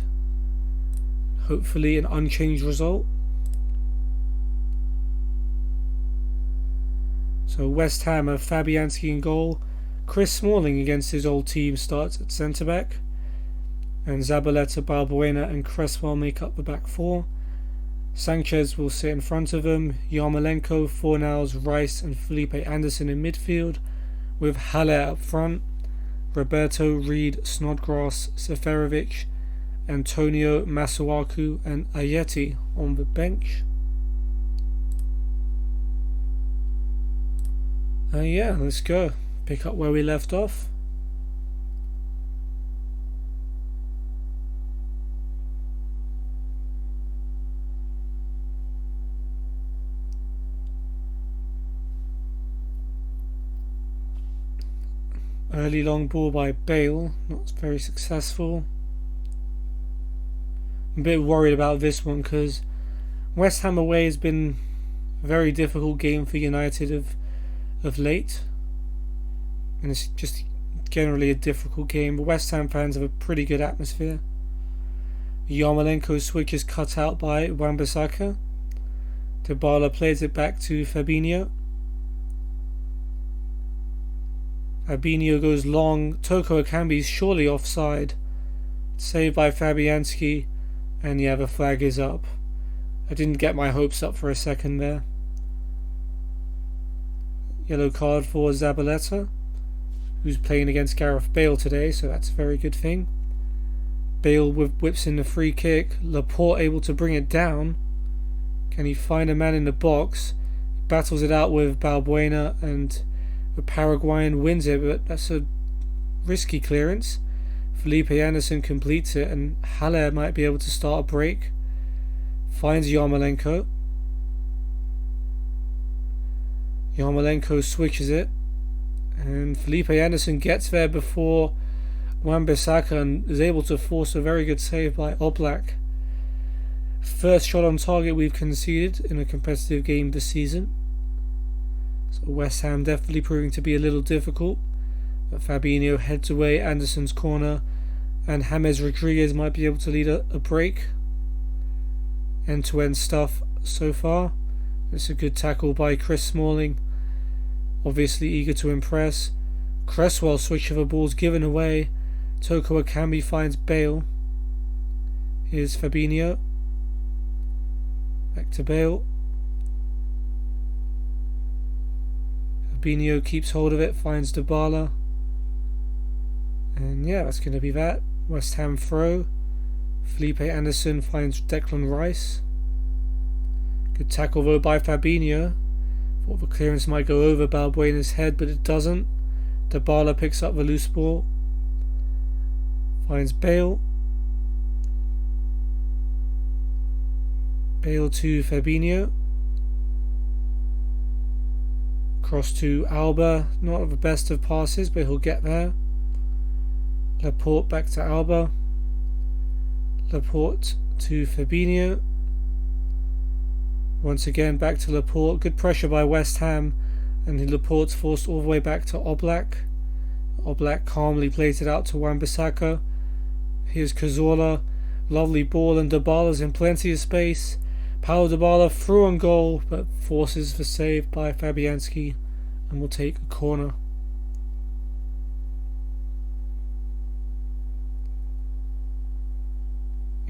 A: Hopefully an unchanged result. So West Ham have Fabianski in goal. Chris Smalling against his old team starts at centre-back. And Zabaleta, Balbuena and Cresswell make up the back four. Sanchez will sit in front of them. Yarmolenko, Fornals, Rice and Felipe Anderson in midfield, with Haller up front. Roberto, Reed, Snodgrass, Seferovic, Antonio, Masuaku and Ayeti on the bench. Yeah, let's go. Pick up where we left off. Early long ball by Bale, not very successful. I'm a bit worried about this one because West Ham away has been a very difficult game for United of late, and it's just generally a difficult game. But West Ham fans have a pretty good atmosphere. Yarmolenko switch is cut out by Wan-Bissaka. Dybala plays it back to Fabinho. Fabinho goes long. Toko Ekambi's surely offside. Saved by Fabianski, and yeah, the flag is up. I didn't get my hopes up for a second there. Yellow card for Zabaleta, who's playing against Gareth Bale today, so that's a very good thing. Bale whips in the free kick. Laporte able to bring it down. Can he find a man in the box? He battles it out with Balbuena, and the Paraguayan wins it, but that's a risky clearance. Felipe Anderson completes it, and Haller might be able to start a break. Finds Yarmolenko. Yarmolenko switches it, and Felipe Anderson gets there before Wan-Bissaka and is able to force a very good save by Oblak. First shot on target we've conceded in a competitive game this season. So West Ham definitely proving to be a little difficult. But Fabinho heads away Anderson's corner, and James Rodriguez might be able to lead a break. End-to-end stuff so far. It's a good tackle by Chris Smalling. Obviously eager to impress. Cresswell switch of a ball's given away. Toko Ekambi finds Bale. Here's Fabinho. Back to Bale. Fabinho keeps hold of it, finds Dybala. And yeah, that's going to be that. West Ham throw. Felipe Anderson finds Declan Rice. Good tackle though by Fabinho. Thought the clearance might go over Balbuena's head, but it doesn't. Dybala picks up the loose ball. Finds Bale. Bale to Fabinho. Cross to Alba. Not the best of passes, but he'll get there. Laporte back to Alba. Laporte to Fabinho. Once again back to Laporte. Good pressure by West Ham, and Laporte's forced all the way back to Oblak. Oblak calmly plays it out to Wan-Bissaka. Here's Cazorla. Lovely ball, and Dybala's in plenty of space. Paulo Dybala through on goal, but forces the save by Fabianski, and will take a corner.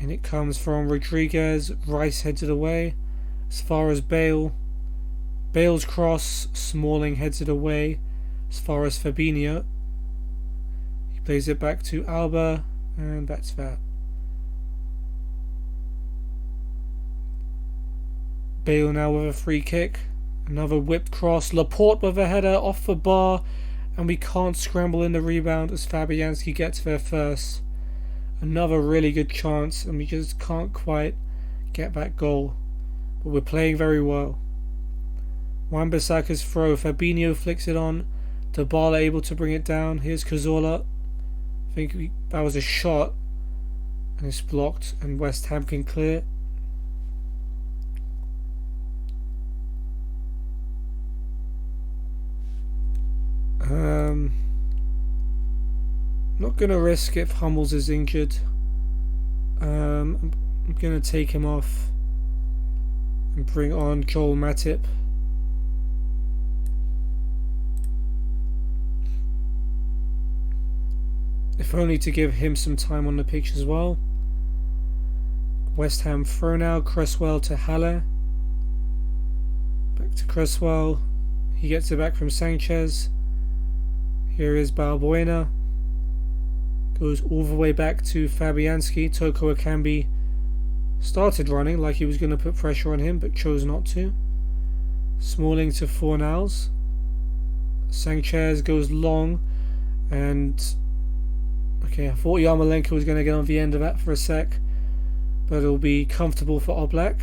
A: And it comes from Rodriguez. Rice heads it away as far as Bale. Bale's cross. Smalling heads it away as far as Fabinho. He plays it back to Alba, and that's that. Bale now with a free kick. Another whipped cross. Laporte with a header off the bar, and we can't scramble in the rebound as Fabianski gets there first. Another really good chance, and we just can't quite get that goal. But we're playing very well. Wan-Bissaka's throw. Fabinho flicks it on. Dybala able to bring it down. Here's Cazorla. I think that was a shot, and it's blocked, and West Ham can clear. Not going to risk if Hummels is injured. I'm going to take him off and bring on Joel Matip. If only to give him some time on the pitch as well. West Ham throw now. Cresswell to Haller. Back to Cresswell. He gets it back from Sanchez. Here is Balbuena. Goes all the way back to Fabianski. Toko Ekambi started running like he was going to put pressure on him, but chose not to. Smalling to Fornals. Sanchez goes long, and okay, I thought Yarmolenko was going to get on the end of that for a sec, but it'll be comfortable for Oblak.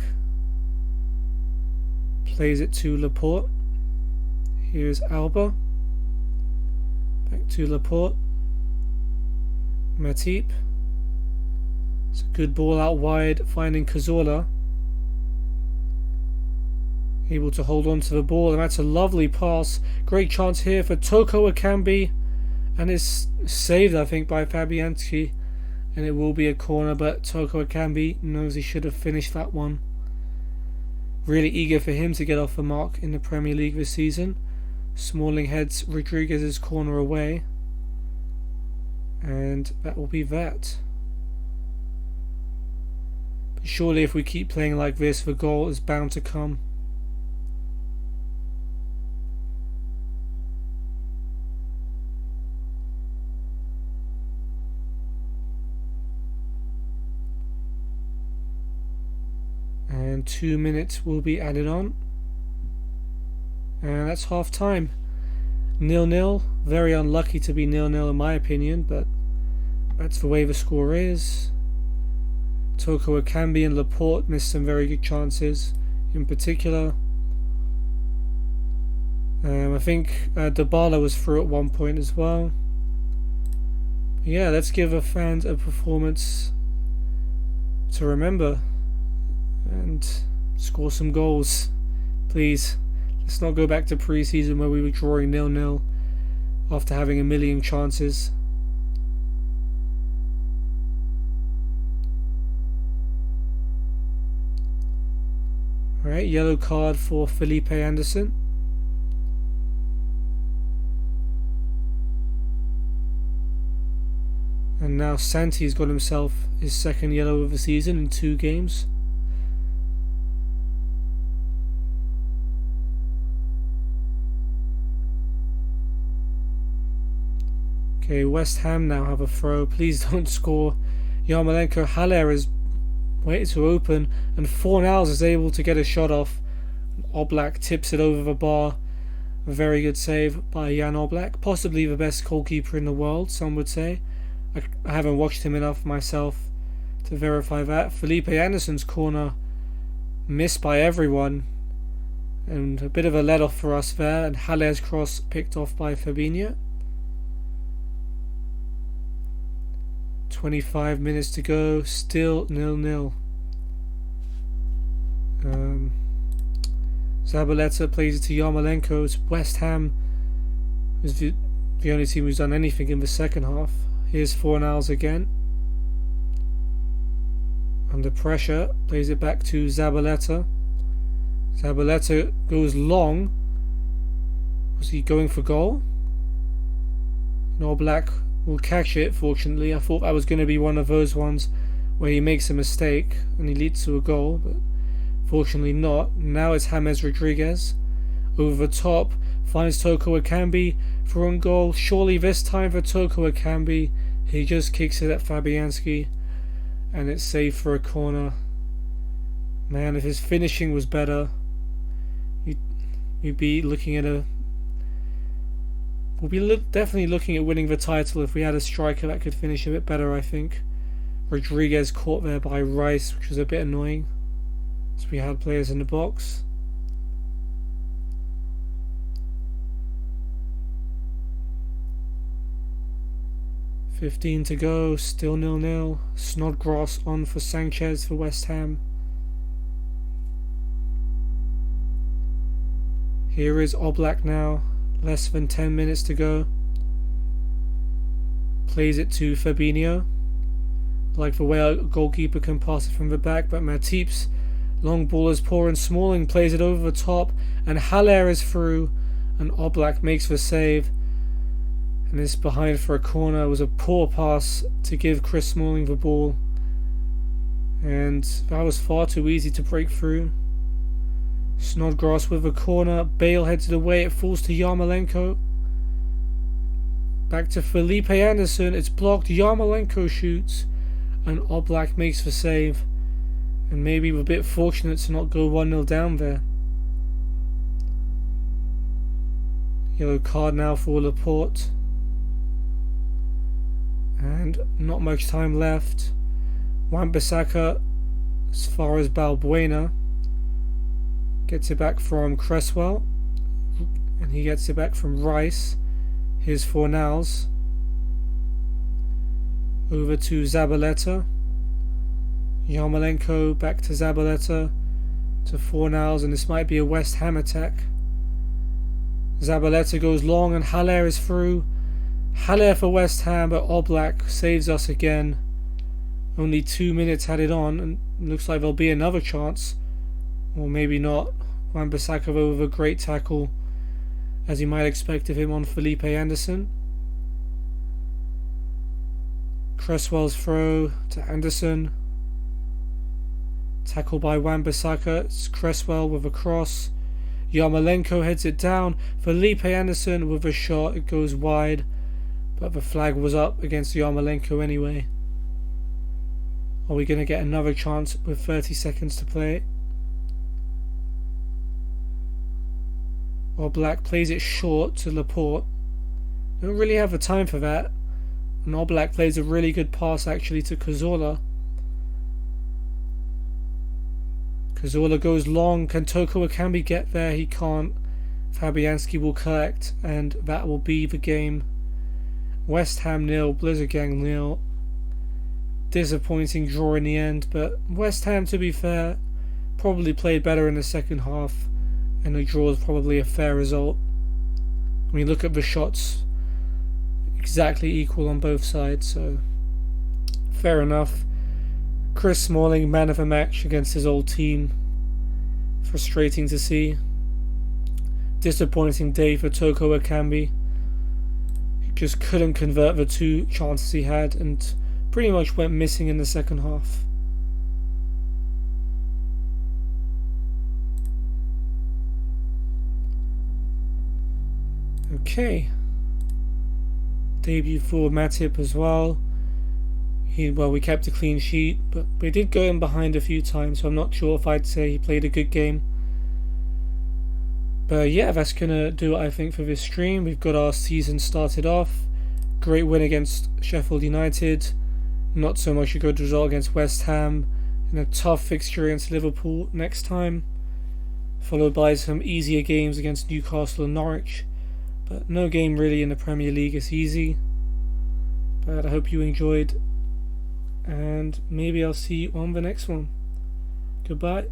A: Plays it to Laporte. Here's Alba. Back to Laporte. Matip. It's a good ball out wide, finding Cazorla. Able to hold on to the ball, and that's a lovely pass. Great chance here for Toko Ekambi, and it's saved, I think, by Fabianski, and it will be a corner, but Toko Ekambi knows he should have finished that one. Really eager for him to get off the mark in the Premier League this season. Smalling heads Rodriguez's corner away, and that will be that. But surely if we keep playing like this, the goal is bound to come. And 2 minutes will be added on. And that's half time. 0-0. Very unlucky to be 0-0 in my opinion, but that's the way the score is. Toko Ekambi and Laporte missed some very good chances in particular. I think Dybala was through at one point as well. But yeah, let's give the fans a performance to remember and score some goals, please. Let's not go back to pre-season where we were drawing 0-0 after having a million chances. Alright, yellow card for Felipe Anderson. And now Santi's got himself his second yellow of the season in 2 games. Okay, West Ham now have a throw. Please don't score. Yarmolenko. Haller is waited to open, and Fornals is able to get a shot off. Oblak tips it over the bar. A very good save by Jan Oblak. Possibly the best goalkeeper in the world, some would say. I haven't watched him enough myself to verify that. Felipe Anderson's corner missed by everyone, and a bit of a let-off for us there, and Haller's cross picked off by Fabinho. 25 minutes to go, still 0-0. Zabaleta plays it to Yarmolenko. It's West Ham is the only team who's done anything in the second half. Here's Fornals again. Under pressure, plays it back to Zabaleta. Zabaleta goes long. Was he going for goal? No, Black will catch it, fortunately. I thought that was going to be one of those ones where he makes a mistake and he leads to a goal, but fortunately not. Now it's James Rodriguez. Over the top, finds Toko Ekambi for own goal. Surely this time for Toko Ekambi. He just kicks it at Fabianski, and it's saved for a corner. Man, if his finishing was better, you'd be looking at a... We'll be definitely looking at winning the title if we had a striker that could finish a bit better, I think. Rodriguez caught there by Rice, which was a bit annoying, as we had players in the box. $15 to go, still 0-0. Snodgrass on for Sanchez for West Ham. Here is Oblak now. Less than 10 minutes to go. Plays it to Fabinho. Like the way a goalkeeper can pass it from the back, but Matip's long ball is poor, and Smalling plays it over the top, and Haller is through, and Oblak makes the save, and it's behind for a corner. It was a poor pass to give Chris Smalling the ball, and that was far too easy to break through. Snodgrass with a corner. Bale heads it away. It falls to Yarmolenko. Back to Felipe Anderson. It's blocked. Yarmolenko shoots, and Oblak makes the save. And maybe we're a bit fortunate to not go 1-0 down there. Yellow card now for Laporte. And not much time left. Wan-Bissaka as far as Balbuena. Gets it back from Cresswell, and he gets it back from Rice. Here's Fornals. Over to Zabaleta. Yarmolenko back to Zabaleta to Fornals, and this might be a West Ham attack. Zabaleta goes long and Haller is through. Haller for West Ham, but Oblak saves us again. Only 2 minutes had it on, and looks like there'll be another chance. Or maybe not. Wan-Bissaka with a great tackle, as you might expect of him, on Felipe Anderson. Cresswell's throw to Anderson. Tackle by Wan-Bissaka. It's Cresswell with a cross. Yarmolenko heads it down. Felipe Anderson with a shot. It goes wide, but the flag was up against Yarmolenko anyway. Are we going to get another chance with 30 seconds to play? Oblak plays it short to Laporte. Don't really have the time for that. And Oblak plays a really good pass actually to Cazorla. Cazorla goes long. Can Toko Ekambi get there? He can't. Fabianski will collect, and that will be the game. West Ham 0, Blizzard Gang 0. Disappointing draw in the end, but West Ham, to be fair, probably played better in the second half, and the draw is probably a fair result. When you look at the shots, exactly equal on both sides, so fair enough. Chris Smalling, man of the match against his old team. Frustrating to see. Disappointing day for Toko Ekambi. He just couldn't convert the 2 chances he had and pretty much went missing in the second half. Okay. Debut for Matip as well. We kept a clean sheet, but we did go in behind a few times, so I'm not sure if I'd say he played a good game. But yeah, that's going to do it, I think, for this stream. We've got our season started off. Great win against Sheffield United. Not so much a good result against West Ham. And a tough fixture against Liverpool next time. Followed by some easier games against Newcastle and Norwich. But no game really in the Premier League is easy. But I hope you enjoyed. And maybe I'll see you on the next one. Goodbye.